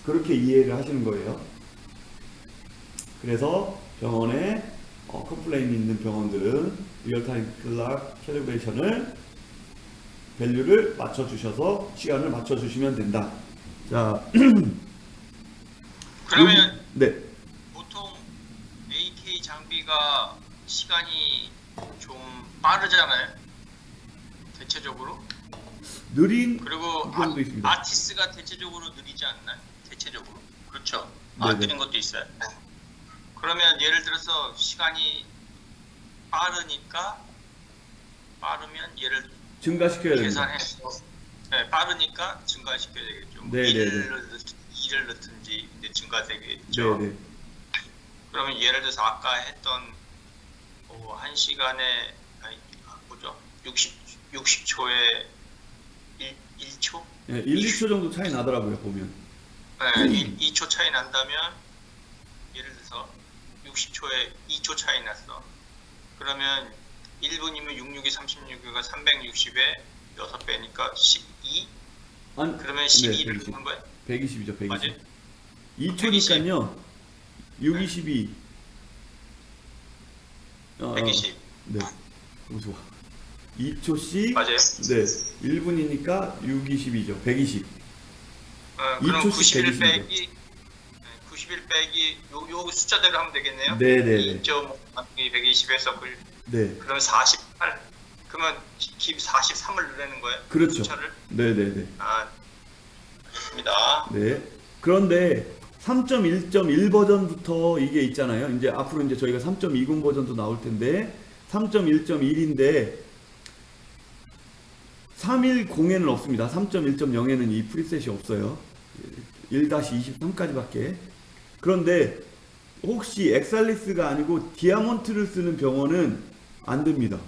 그렇게 이해를 하시는 거예요. 그래서 병원에 컴플레인이 있는 병원들은 리얼타임 클락 캘리브레이션을 밸류를 맞춰주셔서 시간을 맞춰주시면 된다. 자, 그러면 네. 보통 AK 장비가 시간이 좀 빠르잖아요. 대체적으로. 느린 그리고 경우도 있습니다. 아티스가 대체적으로 느리지 않나요? 대체적으로. 그렇죠. 네네. 느린 것도 있어요. 그러면 예를 들어서 시간이 빠르면 예를 증가시켜야 됩니다. 계산해서 빠르니까 증가시켜야 되겠죠. 네네네. 2를 넣든지 증가되겠죠. 네네. 그러면 예를 들어서 아까 했던 1시간에 60초에 1초? 네, 1, 2초 정도 차이 나더라고요, 보면. 네, 2초 차이 난다면 예를 들어서 60초에 2초 차이 났어. 그러면 1분이면 66에 36가 360에 6배니까 12? 아니, 그러면 12를 120. 푸는 거야? 120이죠, 120. 맞아요? 2초니까요. 622. 120. 네. 너무 좋아. 2초씩. 맞아요? 네. 1분이니까 620이죠. 120. 그럼 2초씩 91 빼기 91 빼기 요 숫자대로 하면 되겠네요. 네네네. 2.5 120에서 네. 그럼 48. 그러면 43을 넣는 거예요? 그렇죠. 숫자를? 네네네. 좋습니다. 네. 그런데 3.1.1 버전부터 이게 있잖아요. 이제 앞으로 이제 저희가 3.20 버전도 나올 텐데 3.1.1인데 310에는 없습니다. 3.1.0에는 이 프리셋이 없어요. 1-23까지밖에. 그런데 혹시 엑살리스가 아니고 디아몬트를 쓰는 병원은 안 됩니다.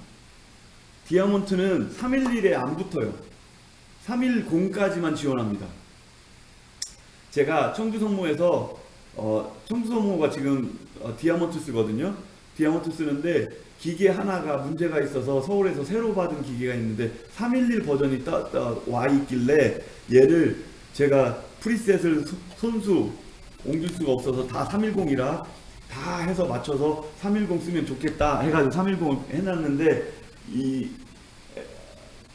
디아몬트는 311에 안 붙어요. 310까지만 지원합니다. 제가 청주성모에서 청주성모가 지금 디아몬트 쓰거든요. 디아몬트 쓰는데 기계 하나가 문제가 있어서 서울에서 새로 받은 기계가 있는데 311 버전이 와 있길래 얘를 제가 프리셋을 손수 옮길 수가 없어서 다 310이라 다 해서 맞춰서 310 쓰면 좋겠다 해가지고 310을 해놨는데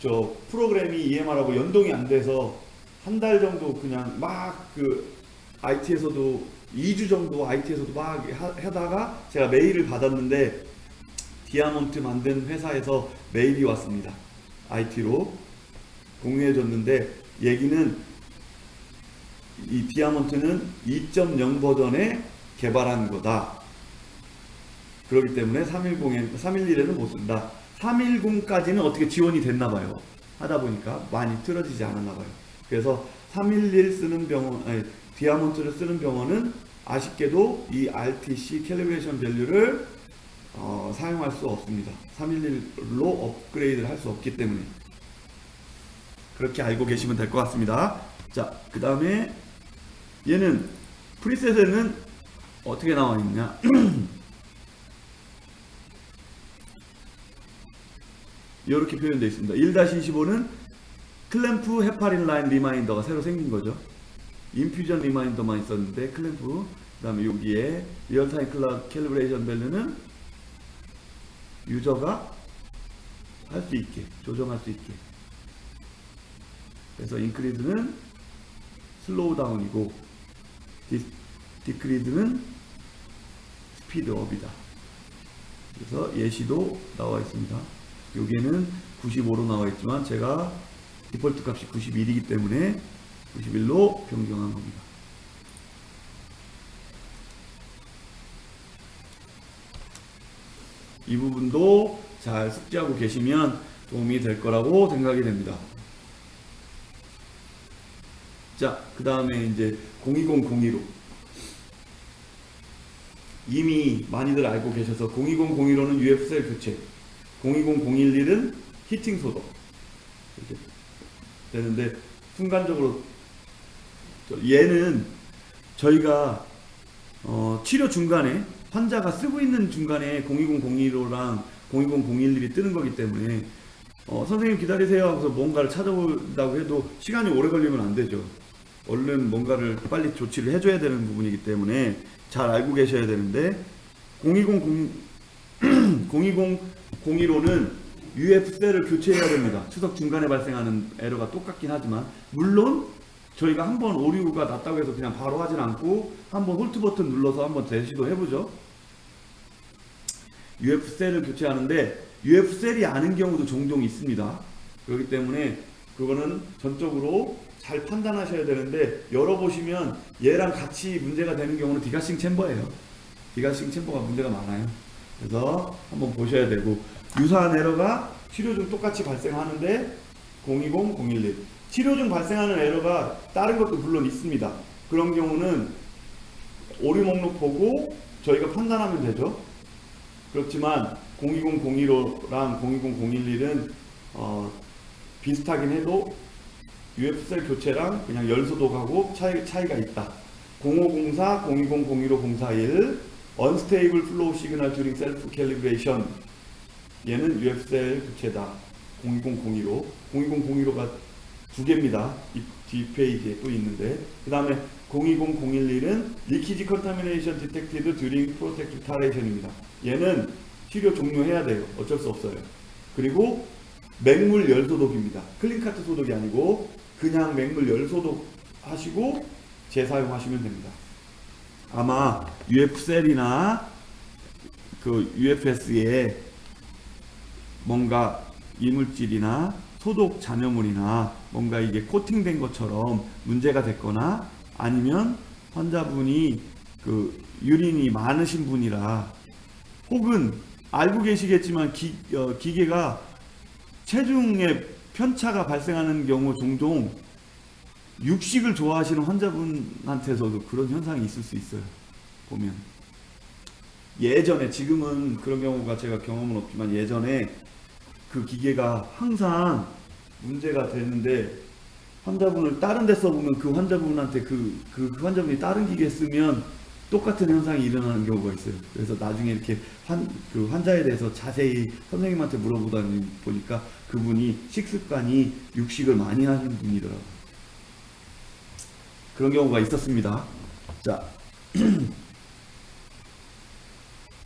저 프로그램이 EMR하고 연동이 안 돼서 한 달 정도 그냥 막 그 IT에서도 2주 정도 IT에서도 막 하다가 제가 메일을 받았는데 디아몬트 만든 회사에서 메일이 왔습니다. IT로 공유해줬는데 얘기는 이 디아몬트는 2.0 버전에 개발한 거다. 그렇기 때문에 311에는 못 쓴다. 310까지는 어떻게 지원이 됐나 봐요. 하다 보니까 많이 틀어지지 않았나 봐요. 그래서 311 쓰는 병원, 아니, 디아몬트를 쓰는 병원은 아쉽게도 이 RTC 캘리브레이션 밸류를 사용할 수 없습니다. 311로 업그레이드를 할 수 없기 때문에. 그렇게 알고 계시면 될 것 같습니다. 자, 그 다음에 얘는 프리셋에는 어떻게 나와 있냐? 이렇게 표현되어 있습니다. 1-25는 클램프 헤파린 라인 리마인더가 새로 생긴 거죠. 인퓨전 리마인더만 있었는데 클램프, 그 다음에 여기에 리얼타임 클락 캘리브레이션 밸류는 유저가 할 수 있게, 조정할 수 있게. 그래서 인크리즈는 슬로우 다운이고 디크리즈는 스피드 업이다. 그래서 예시도 나와 있습니다. 여기에는 95로 나와 있지만 제가 디폴트 값이 91이기 때문에 91로 변경한 겁니다. 이 부분도 잘 숙지하고 계시면 도움이 될 거라고 생각이 됩니다. 자, 그 다음에 이제 02001로 이미 많이들 알고 계셔서 02001호는 UF셀 교체, 02001은 히팅 소독 이렇게 되는데 순간적으로 얘는 저희가 치료 중간에 환자가 쓰고 있는 중간에 02001호랑 02001이 뜨는 거기 때문에 선생님 기다리세요 하고서 뭔가를 찾아본다고 해도 시간이 오래 걸리면 안 되죠. 얼른 뭔가를 빨리 조치를 해줘야 되는 부분이기 때문에 잘 알고 계셔야 되는데 02001호는 UF셀을 교체해야 됩니다. 추석 중간에 발생하는 에러가 똑같긴 하지만 물론 저희가 한번 오류가 났다고 해서 그냥 바로 하진 않고 한번 홀트 버튼 눌러서 한번 대시도 해보죠. UF셀을 교체하는데 UF셀이 아는 경우도 종종 있습니다. 그렇기 때문에 그거는 전적으로 잘 판단하셔야 되는데 열어보시면 얘랑 같이 문제가 되는 경우는 디가싱 챔버예요. 디가싱 챔버가 문제가 많아요. 그래서 한번 보셔야 되고 유사한 에러가 치료 중 똑같이 발생하는데 020, 011 치료 중 발생하는 에러가 다른 것도 물론 있습니다. 그런 경우는 오류 목록 보고 저희가 판단하면 되죠. 그렇지만 020, 015랑 020, 011은 비슷하긴 해도 UF셀 교체랑 그냥 열 소독하고 차이가 있다. 0504, 020, 015, 041 Unstable Flow Signal During Self Calibration 얘는 UF셀 교체다. 020, 015 020, 015가 두 개입니다. 이 뒷페이지에 또 있는데 그 다음에 020, 011은 Leakage Contamination Detected During Protective Taration입니다. 얘는 치료 종료해야 돼요. 어쩔 수 없어요. 그리고 맹물 열 소독입니다. 클린카트 소독이 아니고 그냥 맹물 열 소독 하시고 재사용하시면 됩니다. 아마 UF셀이나 그 UFS에 뭔가 이물질이나 소독 잔여물이나 뭔가 이게 코팅된 것처럼 문제가 됐거나 아니면 환자분이 그 유린이 많으신 분이라 혹은 알고 계시겠지만 기계가 체중에 편차가 발생하는 경우 종종 육식을 좋아하시는 환자분한테서도 그런 현상이 있을 수 있어요. 보면 예전에 지금은 그런 경우가 제가 경험은 없지만 예전에 그 기계가 항상 문제가 되는데 환자분을 다른 데 써보면 그 환자분한테 그 환자분이 다른 기계 쓰면 똑같은 현상이 일어나는 경우가 있어요. 그래서 나중에 이렇게 그 환자에 대해서 자세히 선생님한테 물어보다 보니까 그분이 식습관이 육식을 많이 하는 분이더라고요. 그런 경우가 있었습니다. 자,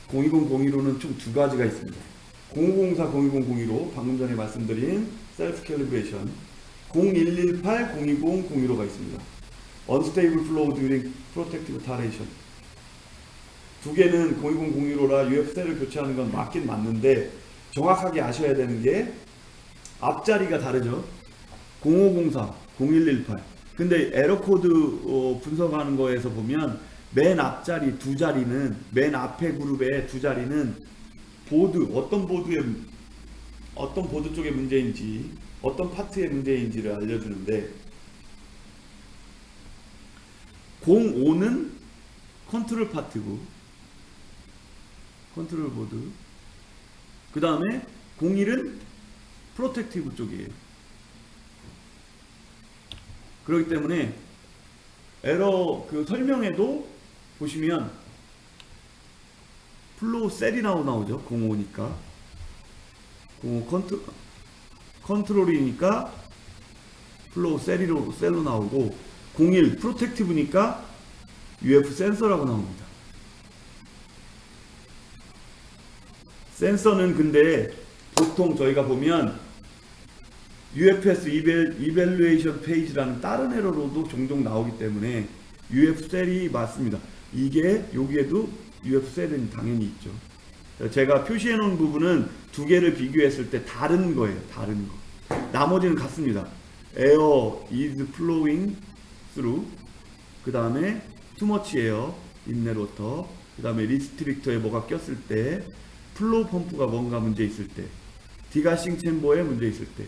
02001호는 총 두 가지가 있습니다. 0504, 02001호 방금 전에 말씀드린 셀프 캘리브레이션, 0118, 020, 015가 있습니다. Unstable flow during protective titration. 두 개는 020, 015라 UF-셀을 교체하는 건 맞긴 맞는데 정확하게 아셔야 되는 게 앞자리가 다르죠. 0504, 0118. 근데 에러 코드 분석하는 거에서 보면 맨 앞자리 두 자리는, 맨 앞에 그룹의 두 자리는 보드, 어떤 보드 쪽의 문제인지, 어떤 파트의 문제인지를 알려주는데 05는 컨트롤 파트고, 컨트롤 보드. 그 다음에 01은 프로텍티브 쪽이에요. 그렇기 때문에 에러 그 설명에도 보시면 플로우 셀이 나오죠. 05니까 05 컨트롤이니까 플로우 셀로 나오고, 01 프로텍티브니까 UF 센서라고 나옵니다. 센서는 근데 보통 저희가 보면 UFS 이벨루에이션 페이지라는 다른 에러로도 종종 나오기 때문에 UF 셀이 맞습니다. 이게 여기에도 UF 셀은 당연히 있죠. 제가 표시해 놓은 부분은 두 개를 비교했을 때 다른 거예요. 다른 거. 나머지는 같습니다. Air is flowing through, 그 다음에 too much air in that water, 그 다음에 리스트릭터에 뭐가 꼈을 때, 플로우 펌프가 뭔가 문제 있을 때, 디가싱 챔버에 문제 있을 때,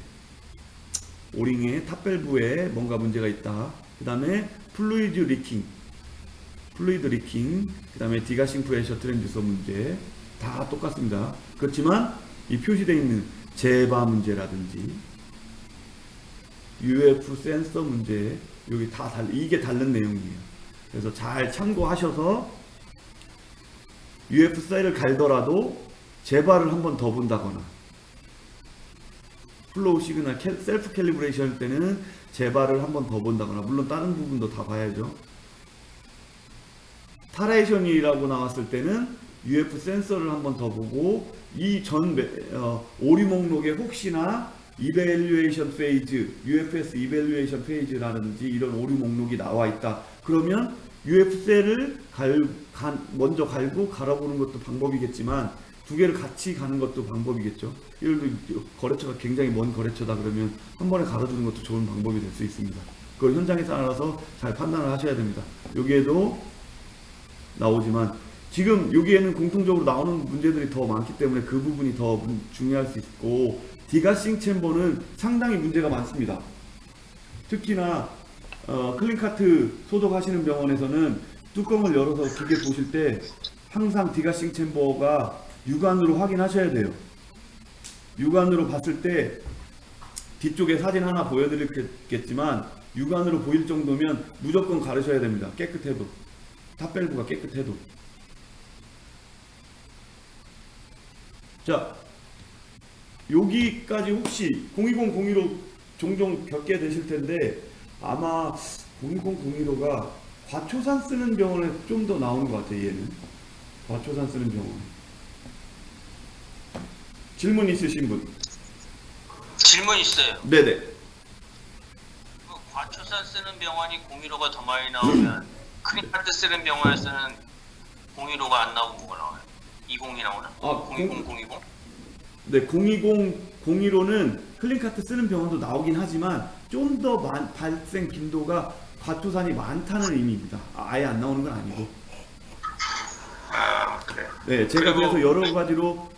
오링의 탑밸브에 뭔가 문제가 있다. 그 다음에 플루이드 리킹, 그 다음에 디가싱 프레셔 트랜지스터 문제, 다 똑같습니다. 그렇지만 이 표시되어 있는 제바 문제라든지 UF 센서 문제, 여기 다 이게 다른 내용이에요. 그래서 잘 참고하셔서 UF 셀을 갈더라도 제바를 한 번 더 본다거나, 플로우 시그널 셀프 캘리브레이션 할 때는 제바를 한 번 더 본다거나, 물론 다른 부분도 다 봐야죠. 타레이션이라고 나왔을 때는 UF 센서를 한 번 더 보고, 이 전 오류 목록에 혹시나 이벨루에이션 페이지, UFS 이벨루에이션 페이지라든지 이런 오류 목록이 나와 있다. 그러면 UF 셀을 먼저 갈고 갈아보는 것도 방법이겠지만, 두 개를 같이 가는 것도 방법이겠죠. 예를 들어 거래처가 굉장히 먼 거래처다 그러면 한 번에 갈아주는 것도 좋은 방법이 될 수 있습니다. 그걸 현장에서 알아서 잘 판단을 하셔야 됩니다. 여기에도 나오지만 지금 여기에는 공통적으로 나오는 문제들이 더 많기 때문에 그 부분이 더 중요할 수 있고, 디가싱 챔버는 상당히 문제가 많습니다. 특히나 클린카트 소독하시는 병원에서는 뚜껑을 열어서 기계 보실 때 항상 디가싱 챔버가 육안으로 확인하셔야 돼요. 육안으로 봤을 때 뒤쪽에 사진 하나 보여드리겠지만 육안으로 보일 정도면 무조건 가르셔야 됩니다. 깨끗해도, 탑밸브가 깨끗해도. 자, 여기까지 혹시 020, 015 종종 겪게 되실 텐데, 아마 020, 015가 과초산 쓰는 병원에 좀 더 나오는 것 같아요. 얘는 과초산 쓰는 병원. 질문 있으신 분? 질문 있어요. 네네. 그 과초산 쓰는 병원이 015가 더 많이 나오면 클린카트 쓰는 병원에서는 015가 안 나오고 뭐가 나와요? 20이 나오나? 020, 020? 네, 020, 015는 클린카트 쓰는 병원도 나오긴 하지만 좀 더 발생 빈도가 과초산이 많다는 의미입니다. 아예 안 나오는 건 아니고. 아, 그래. 네, 제가 그래서 여러 가지로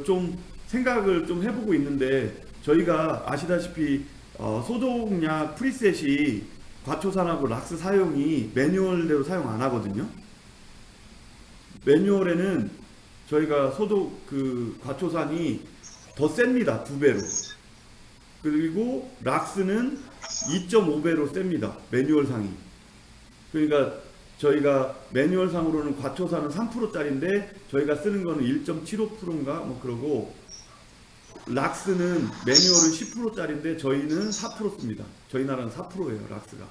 좀 생각을 좀 해보고 있는데, 저희가 아시다시피 소독약 프리셋이 과초산하고 락스 사용이 매뉴얼대로 사용 안 하거든요. 매뉴얼에는 저희가 소독 과초산이 더 셉니다. 2배로. 그리고 락스는 2.5배로 셉니다. 매뉴얼 상이. 그러니까 저희가 매뉴얼 상으로는 과초산은 3%짜리인데 저희가 쓰는 거는 1.75%인가 뭐 그러고, 락스는 매뉴얼은 10%짜리인데 저희는 4% 씁니다. 저희 나라는 4%예요, 락스가.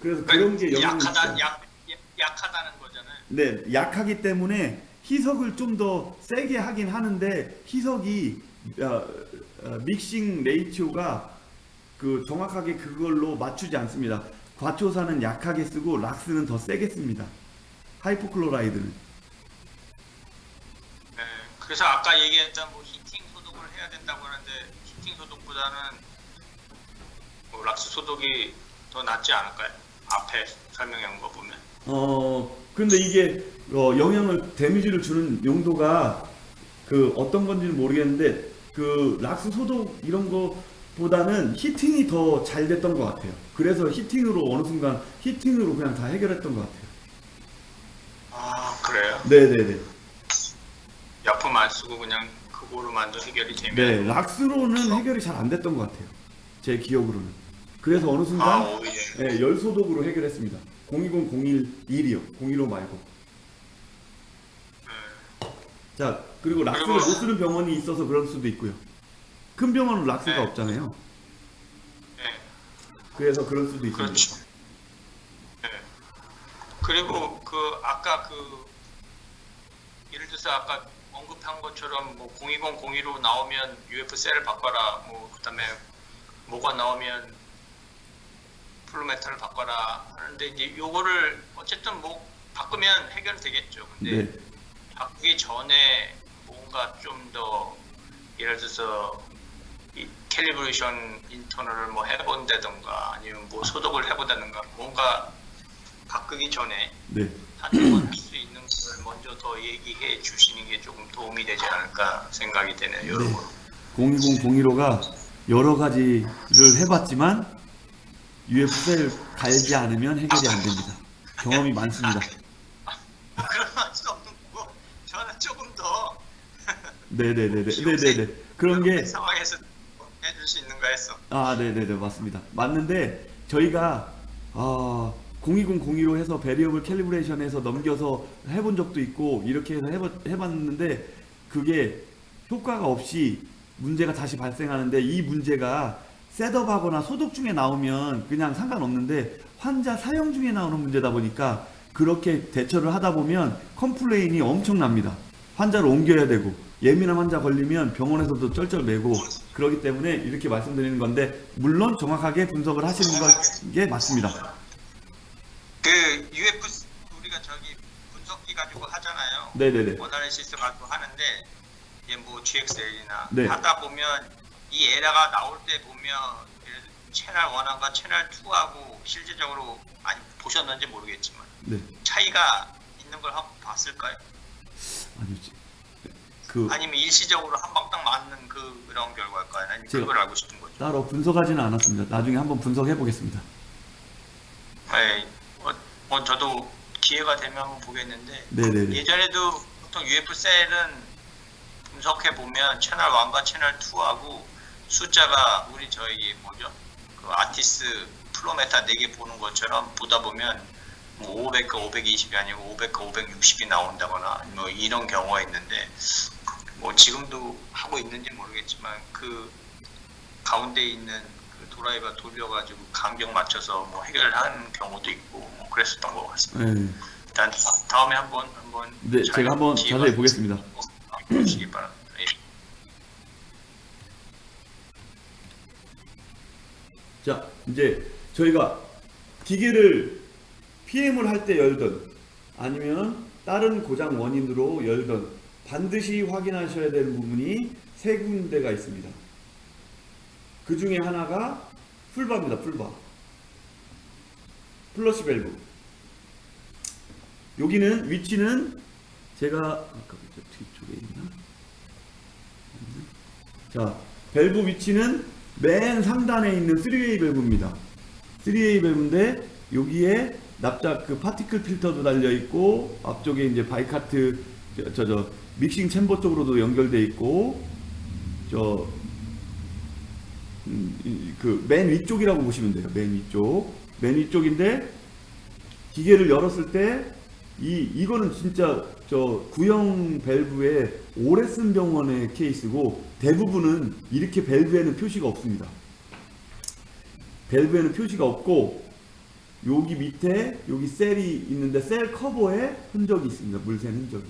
그래서 그런 게 영향을 미쳐요. 약하다는 거잖아요. 네, 약하기 때문에 희석을 좀 더 세게 하긴 하는데 희석이 믹싱 레이티오가 그 정확하게 그걸로 맞추지 않습니다. 과초사는 약하게 쓰고 락스는 더 세게 씁니다. 하이포클로라이드는. 네, 그래서 아까 얘기했던 뭐 히팅 소독을 해야 된다고 하는데 히팅 소독보다는 뭐 락스 소독이 더 낫지 않을까요? 앞에 설명한 거 보면. 근데 이게 영향을 데미지를 주는 용도가 그 어떤 건지는 모르겠는데 그 락스 소독 이런 거보다는 히팅이 더 잘 됐던 것 같아요. 그래서 히팅으로 어느 순간 히팅으로 그냥 다 해결했던 것 같아요. 아 그래요? 네네네. 약품 안 쓰고 그냥 그거로만도 해결이 되면. 네, 락스로는 해결이 잘 안 됐던 것 같아요. 제 기억으로는. 그래서 어느 순간 오히려. 네, 열 소독으로 해결했습니다. 020, 01이요. 015 말고. 자, 그리고 락스를 못 쓰는 병원이 있어서 그럴 수도 있고요. 큰 병원은 락스가 네. 없잖아요. 네. 그래서 그럴 수도 있습니다. 그렇죠. 네. 그리고 그 아까 그 예를 들어서 아까 언급한 것처럼 뭐 020, 01로 나오면 UF-셀을 바꿔라. 뭐 그다음에 뭐가 나오면 플루메타를 바꿔라 하는데 이제 요거를 어쨌든 뭐 바꾸면 해결되겠죠. 근데 네. 바꾸기 전에 뭔가 좀 더 예를 들어서 이 캘리브레이션 인터널을 뭐 해본다든가 아니면 뭐 소독을 해보다든가 뭔가 바꾸기 전에 네. 한번 할 수 있는 걸 먼저 더 얘기해 주시는 게 조금 도움이 되지 않을까 생각이 되네요. 여러모로. 020, 01호가 여러 가지를 해봤지만 UF-셀 갈지 않으면 해결이 안 됩니다. 경험이 많습니다. 그런 말씀 없는 거고 저는 조금 더 네네네네. 그런 게 상황에서 해줄 수 있는가 했어. 네네네 맞습니다. 맞는데 저희가 020, 01호 해서 베리어블 캘리브레이션에서 넘겨서 해본 적도 있고 이렇게 해서 해봤는데 그게 효과가 없이 문제가 다시 발생하는데 이 문제가 셋업하거나 소독 중에 나오면 그냥 상관없는데 환자 사용 중에 나오는 문제다 보니까 그렇게 대처를 하다 보면 컴플레인이 엄청납니다. 환자를 옮겨야 되고 예민한 환자 걸리면 병원에서도 쩔쩔매고 그렇기 때문에 이렇게 말씀드리는 건데 물론 정확하게 분석을 하시는 게 맞습니다. 그 UF 우리가 저기 분석기 가지고 하잖아요. 네네네. 어나리시스 가지고 하는데 이제 뭐 GXL이나 네. 하다 보면 이 에러가 나올 때 보면 채널 1하고 채널 2하고 실제적으로 아니 보셨는지 모르겠지만 네. 차이가 있는 걸 한번 봤을까요? 아니지. 아니면 일시적으로 한 방 딱 맞는 그런 결과일까요? 아니면 제가 그걸 알고 싶은 거죠? 따로 분석하지는 않았습니다. 나중에 한번 분석해 보겠습니다. 네, 저도 기회가 되면 한번 보겠는데 네네네. 예전에도 보통 UF-셀은 분석해 보면 채널 1과 채널 2하고 숫자가 우리 저희 뭐죠? 그 아티스 플로메타 4개 보는 것처럼 보다 보면 뭐 500과 520이 아니고 500과 560이 나온다거나 뭐 이런 경우가 있는데 뭐 지금도 하고 있는지 모르겠지만 그 가운데 있는 그 드라이버 돌려가지고 간격 맞춰서 뭐 해결하는 경우도 있고 뭐 그랬었던 것 같습니다. 네. 일단 다음에 한번 네, 제가 한번 자세히 보겠습니다. 보시기 바랍니다. 예. 자, 이제 저희가 기계를 PM을 할 때 열든 아니면 다른 고장 원인으로 열든 반드시 확인하셔야 되는 부분이 세 군데가 있습니다. 그 중에 하나가 풀바입니다. 풀바. 플러시 밸브. 여기는 위치는 제가 아까 뒤쪽에 있나? 자, 밸브 위치는 맨 상단에 있는 3웨이 밸브입니다. 3웨이 밸브인데 여기에 납작 그 파티클 필터도 달려 있고 앞쪽에 이제 바이카트 믹싱 챔버 쪽으로도 연결돼 있고 그 맨 위쪽이라고 보시면 돼요. 맨 위쪽인데 기계를 열었을 때 이거는 진짜 구형 밸브에 오래 쓴 병원의 케이스고 대부분은 이렇게 밸브에는 표시가 없습니다. 밸브에는 표시가 없고 여기 밑에 여기 셀이 있는데 셀 커버에 흔적이 있습니다. 물 샌 흔적이.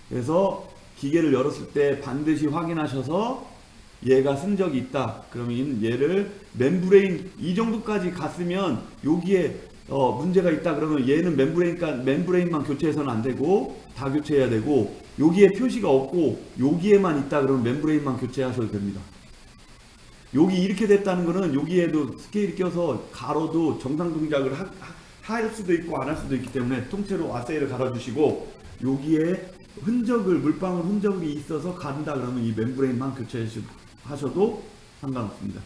그래서 기계를 열었을 때 반드시 확인하셔서 얘가 쓴 적이 있다. 그러면 얘를 멤브레인 이 정도까지 갔으면 여기에 문제가 있다. 그러면 얘는 멤브레인만 교체해서는 안 되고 다 교체해야 되고, 여기에 표시가 없고 여기에만 있다. 그러면 멤브레인만 교체하셔도 됩니다. 여기 이렇게 됐다는 거는 여기에도 스케일이 껴서 가로도 정상 동작을 할 수도 있고 안 할 수도 있기 때문에 통째로 아세이를 갈아주시고, 여기에 흔적을 물방울 흔적이 있어서 간다 그러면 이 멤브레인만 교체하셔도 상관없습니다.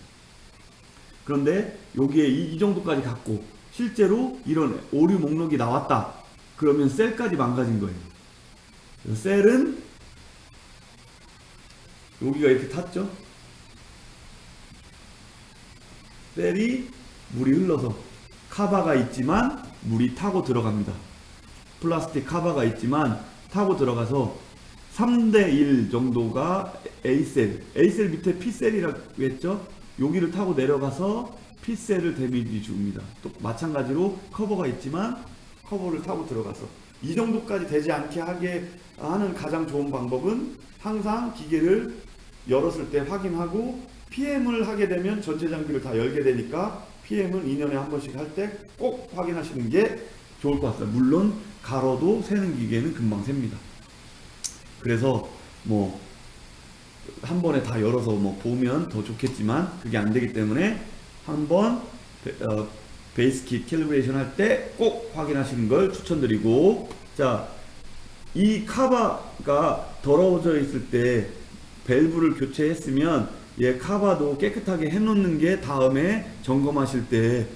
그런데 여기에 이 정도까지 갔고 실제로 이런 오류 목록이 나왔다 그러면 셀까지 망가진 거예요. 그래서 셀은 여기가 이렇게 탔죠. 셀이 물이 흘러서 카바가 있지만 물이 타고 들어갑니다. 플라스틱 카바가 있지만 타고 들어가서 3대1 정도가 A셀 밑에 P셀이라고 했죠. 여기를 타고 내려가서 P셀을 데미지 줍니다. 또 마찬가지로 커버가 있지만 커버를 타고 들어가서 이 정도까지 되지 않게 하게 하는 가장 좋은 방법은 항상 기계를 열었을 때 확인하고, PM을 하게 되면 전체 장비를 다 열게 되니까 PM은 2년에 한 번씩 할 때 꼭 확인하시는 게 좋을 것 같습니다. 물론 가로도 세는 기계는 금방 셉니다. 그래서 뭐 한 번에 다 열어서 뭐 보면 더 좋겠지만 그게 안 되기 때문에 한번 베이스킷 캘리브레이션 할 때 꼭 확인하시는 걸 추천드리고, 자, 이 카바가 더러워져 있을 때 밸브를 교체했으면 얘 카바도 깨끗하게 해놓는 게 다음에 점검하실 때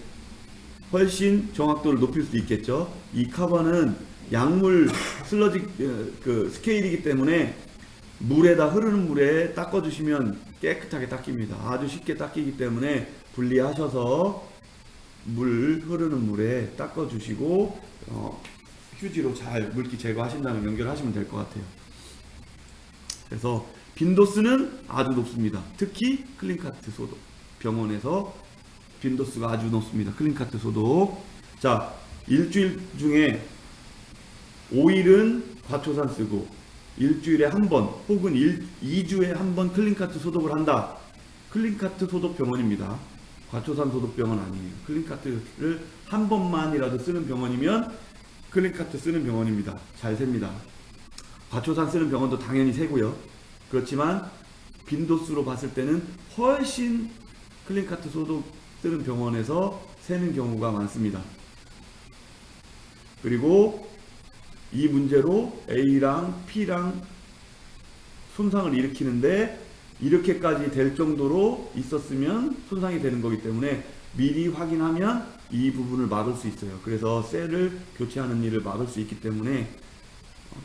훨씬 정확도를 높일 수 있겠죠. 이 카바는 약물 슬러지 스케일이기 때문에 물에다 흐르는 물에 닦아주시면 깨끗하게 닦입니다. 아주 쉽게 닦이기 때문에 분리하셔서 물 흐르는 물에 닦아주시고 휴지로 잘 물기 제거하신 다음에 연결하시면 될 것 같아요. 그래서 빈도수는 아주 높습니다. 특히 클린카트 소독 병원에서 빈도수가 아주 높습니다. 클린카트 소독. 자, 일주일 중에 5일은 과초산 쓰고 일주일에 한 번 혹은 2주에 한 번 클린카트 소독을 한다. 클린카트 소독 병원입니다. 과초산 소독 병원 아니에요. 클린카트를 한 번만이라도 쓰는 병원이면 클린카트 쓰는 병원입니다. 잘 셉니다. 과초산 쓰는 병원도 당연히 세고요. 그렇지만 빈도수로 봤을 때는 훨씬 클린카트 소독 쓰는 병원에서 세는 경우가 많습니다. 그리고 이 문제로 A랑 P랑 손상을 일으키는데 이렇게까지 될 정도로 있었으면 손상이 되는 거기 때문에 미리 확인하면 이 부분을 막을 수 있어요. 그래서 셀을 교체하는 일을 막을 수 있기 때문에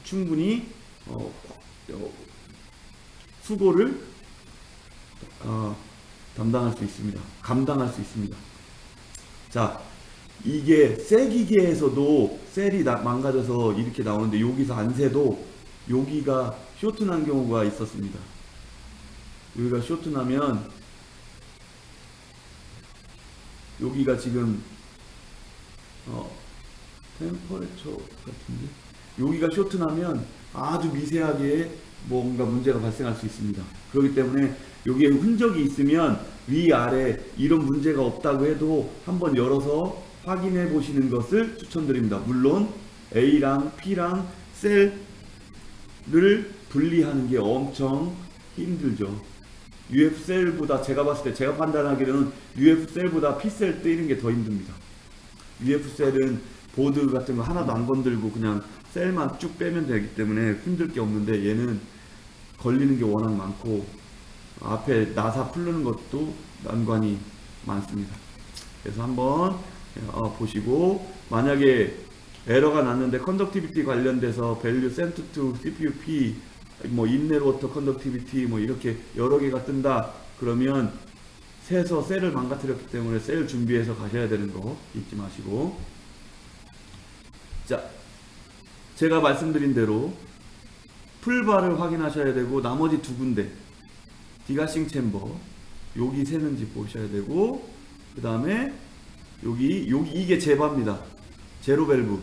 충분히 수고를 감당할 수 있습니다. 자, 이게 새 기계에서도 셀이 망가져서 이렇게 나오는데 여기서 안 새도 여기가 쇼트난 경우가 있었습니다. 여기가 쇼트나면 여기가 지금 템퍼레처 같은데 여기가 쇼트나면 아주 미세하게 뭔가 문제가 발생할 수 있습니다. 그렇기 때문에 여기에 흔적이 있으면 위아래 이런 문제가 없다고 해도 한번 열어서 확인해 보시는 것을 추천드립니다. 물론 A랑 P랑 셀을 분리하는 게 엄청 힘들죠. UF셀보다 제가 봤을 때 제가 판단하기로는 UF셀보다 P셀 뜨이는 게 더 힘듭니다. UF셀은 보드 같은 거 하나도 안 건들고 그냥 셀만 쭉 빼면 되기 때문에 힘들 게 없는데 얘는 걸리는 게 워낙 많고 앞에 나사 풀르는 것도 난관이 많습니다. 그래서 한번 보시고 만약에 에러가 났는데 컨덕티비티 관련돼서 value sent to CPU P 뭐 inlet water conductivity 뭐 이렇게 여러 개가 뜬다 그러면 새서 셀을 망가뜨렸기 때문에 셀 준비해서 가셔야 되는 거 잊지 마시고, 자, 제가 말씀드린 대로 풀바를 확인하셔야 되고 나머지 두 군데 디가싱 챔버 여기 새는지 보셔야 되고 그 다음에 여기 이게 제바입니다. 제로 밸브.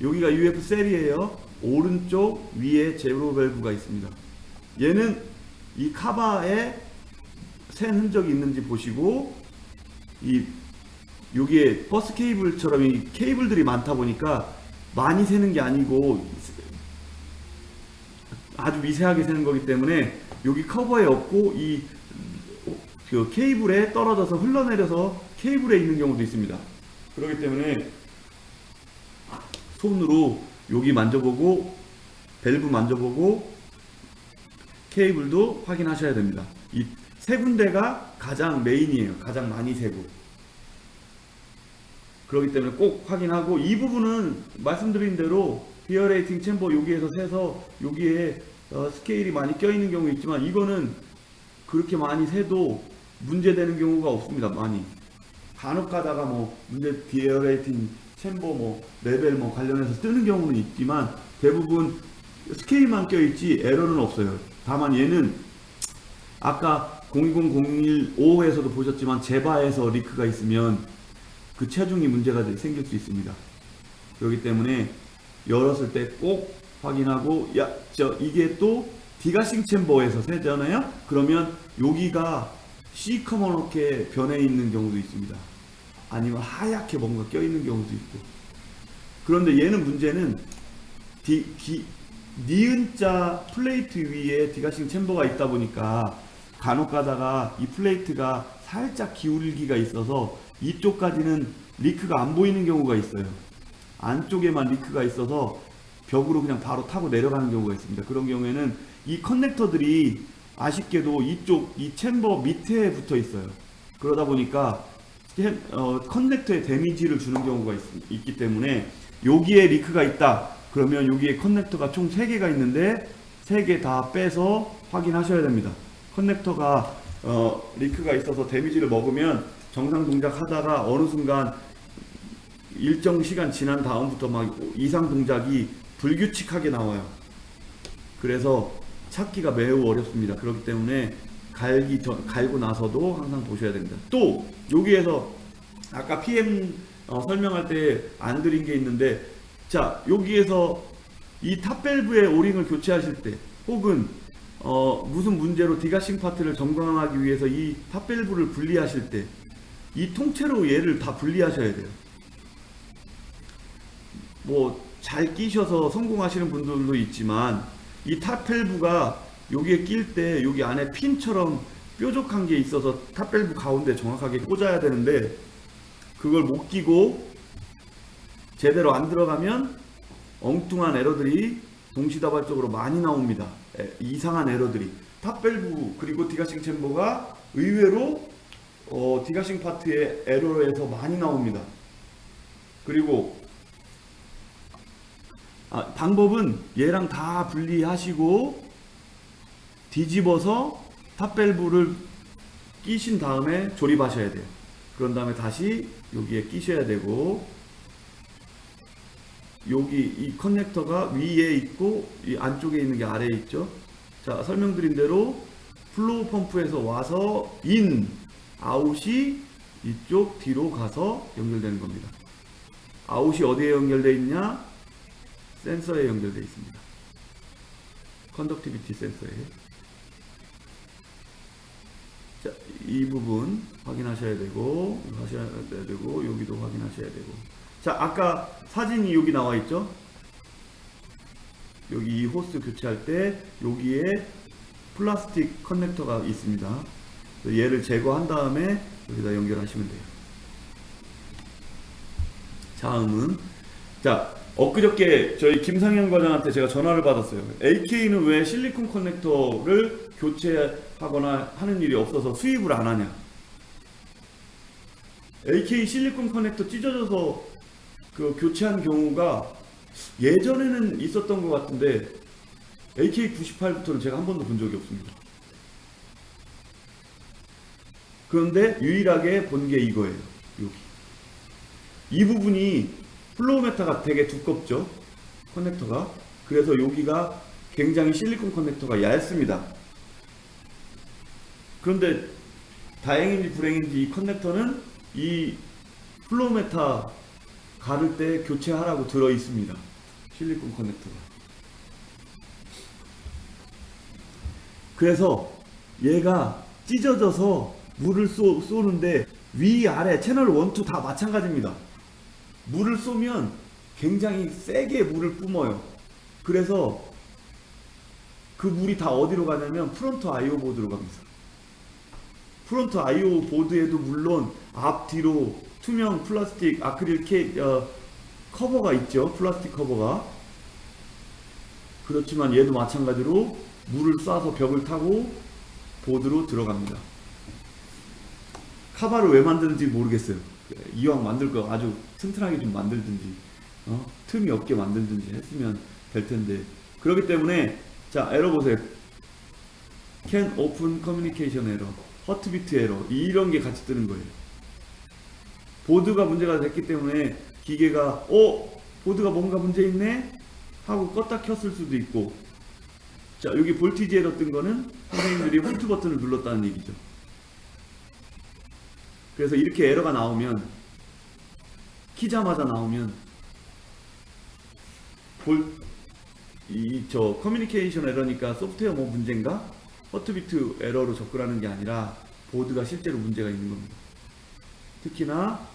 여기가 UF 셀이에요. 오른쪽 위에 제로 밸브가 있습니다. 얘는 이 카바에 센 흔적이 있는지 보시고, 여기에 버스 케이블처럼 이 케이블들이 많다 보니까 많이 새는 게 아니고 아주 미세하게 새는 거기 때문에 여기 커버에 없고 그 케이블에 떨어져서 흘러내려서 케이블에 있는 경우도 있습니다. 그렇기 때문에 손으로 여기 만져보고 밸브 만져보고 케이블도 확인하셔야 됩니다. 이 세 군데가 가장 메인이에요. 가장 많이 새고. 그렇기 때문에 꼭 확인하고, 이 부분은 말씀드린 대로 비어레이팅 챔버 여기에서 새서 여기에 스케일이 많이 껴있는 경우 있지만, 이거는 그렇게 많이 새도 문제되는 경우가 없습니다. 많이 간혹 가다가 뭐 문제 비어레이팅 챔버 뭐 레벨 뭐 관련해서 뜨는 경우는 있지만, 대부분 스케일만 껴있지 에러는 없어요. 다만 얘는 아까 020015에서도 보셨지만 제바에서 리크가 있으면 그 체중이 문제가 생길 수 있습니다. 그렇기 때문에 열었을 때 꼭 확인하고, 이게 또 디가싱 챔버에서 새잖아요. 그러면 여기가 시커멓게 변해 있는 경우도 있습니다. 아니면 하얗게 뭔가 껴 있는 경우도 있고. 그런데 얘는 문제는 니은자 플레이트 위에 디가싱 챔버가 있다 보니까 간혹 가다가 이 플레이트가 살짝 기울기가 있어서 이쪽까지는 리크가 안 보이는 경우가 있어요. 안쪽에만 리크가 있어서 벽으로 그냥 바로 타고 내려가는 경우가 있습니다. 그런 경우에는 이 커넥터들이 아쉽게도 이 챔버 밑에 붙어 있어요. 그러다 보니까 커넥터에 데미지를 주는 경우가 있기 때문에, 여기에 리크가 있다 그러면 여기에 커넥터가 총 3개가 있는데 3개 다 빼서 확인하셔야 됩니다. 커넥터가 리크가 있어서 데미지를 먹으면 정상 동작 하다가 어느 순간 일정 시간 지난 다음부터 막 이상 동작이 불규칙하게 나와요. 그래서 찾기가 매우 어렵습니다. 그렇기 때문에 갈고 나서도 항상 보셔야 됩니다. 또 여기에서 아까 PM 설명할 때 안 드린 게 있는데, 자, 여기에서 이 탑밸브의 오링을 교체하실 때, 혹은 무슨 문제로 디가싱 파트를 점검하기 위해서 이 탑밸브를 분리하실 때, 이 통째로 얘를 다 분리하셔야 돼요. 뭐 잘 끼셔서 성공하시는 분들도 있지만, 이 탑밸브가 여기에 낄 때 여기 안에 핀처럼 뾰족한 게 있어서 탑밸브 가운데 정확하게 꽂아야 되는데, 그걸 못 끼고 제대로 안 들어가면 엉뚱한 에러들이 동시다발적으로 많이 나옵니다. 이상한 에러들이. 탑밸브 그리고 디가싱 챔버가 의외로 디가싱 파트의 에러에서 많이 나옵니다. 그리고 방법은 얘랑 다 분리하시고 뒤집어서 탑밸브를 끼신 다음에 조립하셔야 돼요. 그런 다음에 다시 여기에 끼셔야 되고, 여기 이 커넥터가 위에 있고 이 안쪽에 있는 게 아래에 있죠. 자, 설명드린 대로 플로우 펌프에서 와서 아웃이 이쪽 뒤로 가서 연결되는 겁니다. 아웃이 어디에 연결되어 있냐? 센서에 연결되어 있습니다. 컨덕티비티 센서에. 자, 이 부분 확인하셔야 되고, 여기도 확인하셔야 되고. 자, 아까 사진이 여기 나와 있죠? 여기 이 호스 교체할 때 여기에 플라스틱 커넥터가 있습니다. 얘를 제거한 다음에 여기다 연결하시면 돼요. 다음은, 자, 엊그저께 저희 김상현 과장한테 제가 전화를 받았어요. AK는 왜 실리콘 커넥터를 교체하거나 하는 일이 없어서 수입을 안 하냐. AK 실리콘 커넥터 찢어져서 그 교체한 경우가 예전에는 있었던 것 같은데, AK98부터는 제가 한 번도 본 적이 없습니다. 그런데 유일하게 본 게 이거예요. 여기. 이 부분이 플로우 메타가 되게 두껍죠, 커넥터가. 그래서 여기가 굉장히 실리콘 커넥터가 얇습니다. 그런데 다행인지 불행인지 이 커넥터는 이 플로메타 가를 때 교체하라고 들어 있습니다. 실리콘 커넥터가. 그래서 얘가 찢어져서 물을 쏘는데 위아래 채널 1, 2 다 마찬가지입니다. 물을 쏘면 굉장히 세게 물을 뿜어요. 그래서 그 물이 다 어디로 가냐면 프론트 IO 보드로 갑니다. 프론트 IO 보드에도 물론 앞뒤로 투명 플라스틱 아크릴 커버가 있죠. 플라스틱 커버가. 그렇지만 얘도 마찬가지로 물을 쏴서 벽을 타고 보드로 들어갑니다. 카바를 왜 만드는지 모르겠어요. 이왕 만들 거 아주 튼튼하게 좀 만들든지 틈이 없게 만들든지 했으면 될 텐데. 그렇기 때문에 자, 에러 보세요. Can open communication error, heartbeat error, 이런 게 같이 뜨는 거예요. 보드가 문제가 됐기 때문에 기계가 보드가 뭔가 문제 있네 하고 껐다 켰을 수도 있고. 자, 여기 볼티지 에러 뜬 거는 선생님들이 홀트 버튼을 눌렀다는 얘기죠. 그래서 이렇게 에러가 나오면, 키자마자 나오면 커뮤니케이션 에러니까 소프트웨어 뭐 문제인가? 허트비트 에러로 접근하는 게 아니라 보드가 실제로 문제가 있는 겁니다. 특히나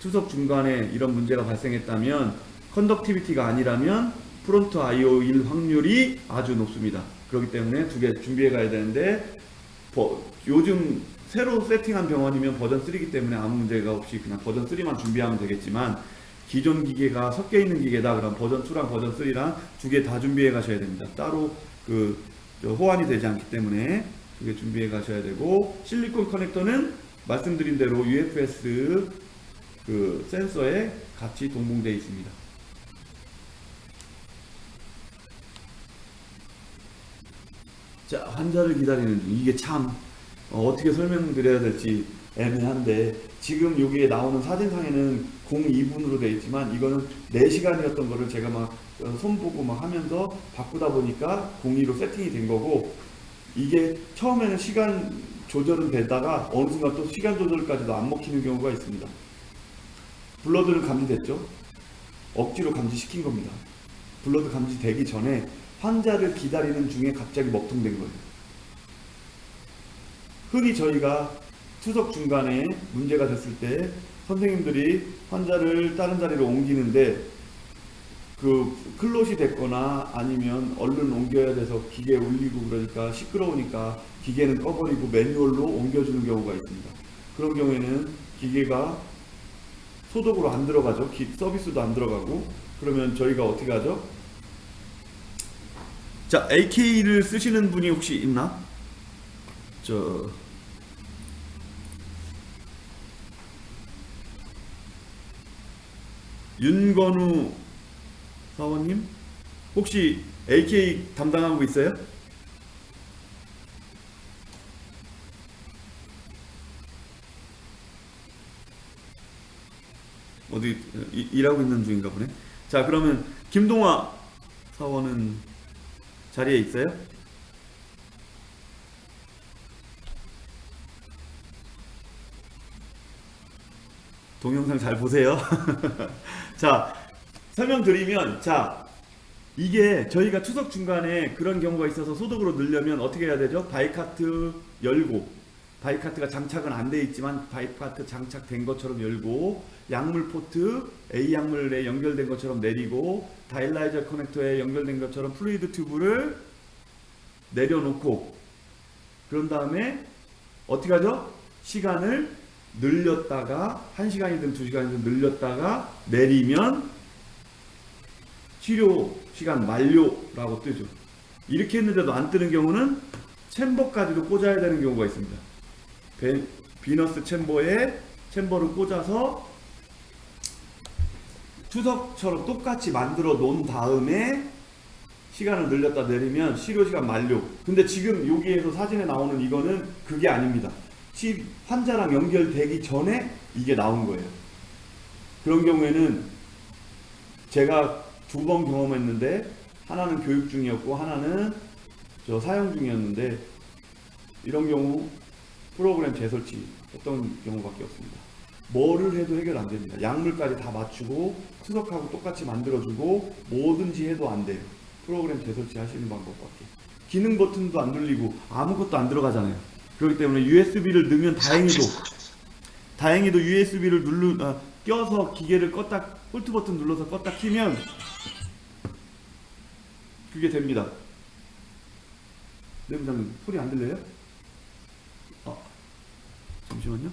투석 중간에 이런 문제가 발생했다면 컨덕티비티가 아니라면 프론트 IO일 확률이 아주 높습니다. 그렇기 때문에 두 개 준비해 가야 되는데 요즘 새로 세팅한 병원이면 버전 3이기 때문에 아무 문제가 없이 그냥 버전 3만 준비하면 되겠지만, 기존 기계가 섞여 있는 기계다 그럼 버전 2랑 버전 3랑 두 개 다 준비해 가셔야 됩니다. 따로 호환이 되지 않기 때문에 두 개 준비해 가셔야 되고, 실리콘 커넥터는 말씀드린 대로 UFS 센서에 같이 동봉되어 있습니다. 자, 환자를 기다리는 중. 이게 참 어떻게 설명드려야 될지 애매한데, 지금 여기에 나오는 사진상에는 02분으로 되어 있지만 이거는 4시간이었던 거를 제가 막 손보고 막 하면서 바꾸다 보니까 02로 세팅이 된 거고, 이게 처음에는 시간 조절은 되다가 어느 순간 또 시간 조절까지도 안 먹히는 경우가 있습니다. 블러드는 감지됐죠? 억지로 감지시킨 겁니다. 블러드 감지되기 전에 환자를 기다리는 중에 갑자기 먹통된 거예요. 흔히 저희가 투석 중간에 문제가 됐을 때 선생님들이 환자를 다른 자리로 옮기는데 클롯이 됐거나 아니면 얼른 옮겨야 돼서 기계에 울리고 그러니까 시끄러우니까 기계는 꺼버리고 매뉴얼로 옮겨주는 경우가 있습니다. 그런 경우에는 기계가 소독으로 안 들어가죠. 서비스도 안 들어가고. 그러면 저희가 어떻게 하죠? 자, AK를 쓰시는 분이 혹시 있나? 윤건우 사원님 혹시 AK 담당하고 있어요? 어디 일하고 있는 중인가 보네. 자, 그러면 김동화 사원은 자리에 있어요? 동영상 잘 보세요. 자, 설명드리면, 자, 이게 저희가 투석 중간에 그런 경우가 있어서 소독으로 넣으려면 어떻게 해야 되죠? 바이카트 열고, 바이카트가 장착은 안 돼 있지만 바이카트 장착된 것처럼 열고, 약물 포트 A 약물에 연결된 것처럼 내리고, 다일라이저 커넥터에 연결된 것처럼 플루이드 튜브를 내려놓고, 그런 다음에 어떻게 하죠? 시간을 늘렸다가 1시간이든 2시간이든 늘렸다가 내리면 치료 시간 만료라고 뜨죠. 이렇게 했는데도 안 뜨는 경우는 챔버까지도 꽂아야 되는 경우가 있습니다. 비너스 챔버에 챔버를 꽂아서 투석처럼 똑같이 만들어 놓은 다음에 시간을 늘렸다 내리면 치료시간 만료. 근데 지금 여기에서 사진에 나오는 이거는 그게 아닙니다. 환자랑 연결되기 전에 이게 나온 거예요. 그런 경우에는 제가 2번 경험했는데, 하나는 교육 중이었고 하나는 사용 중이었는데, 이런 경우 프로그램 재설치 했던 경우밖에 없습니다. 뭐를 해도 해결 안 됩니다. 약물까지 다 맞추고 수석하고 똑같이 만들어주고 뭐든지 해도 안 돼요. 프로그램 재설치 하시는 방법밖에. 기능 버튼도 안 눌리고 아무것도 안 들어가잖아요. 그렇기 때문에 USB를 넣으면 다행히도 USB를 껴서 기계를 껐다, 홀트 버튼 눌러서 껐다 키면 그게 됩니다. 네, 부장님 소리 안 들려요? 잠시만요.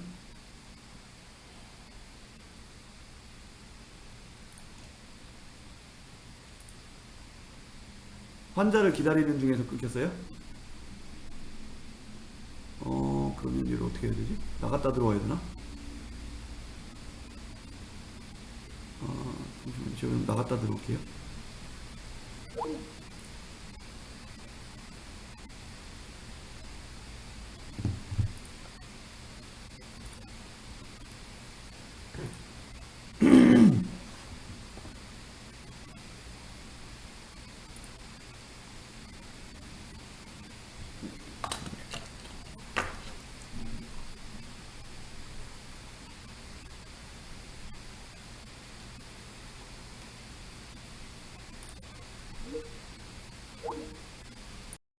환자를 기다리는 중에서 끊겼어요? 그러면 이걸 어떻게 해야 되지? 나갔다 들어와야 되나? 잠시만요. 제가 나갔다 들어올게요.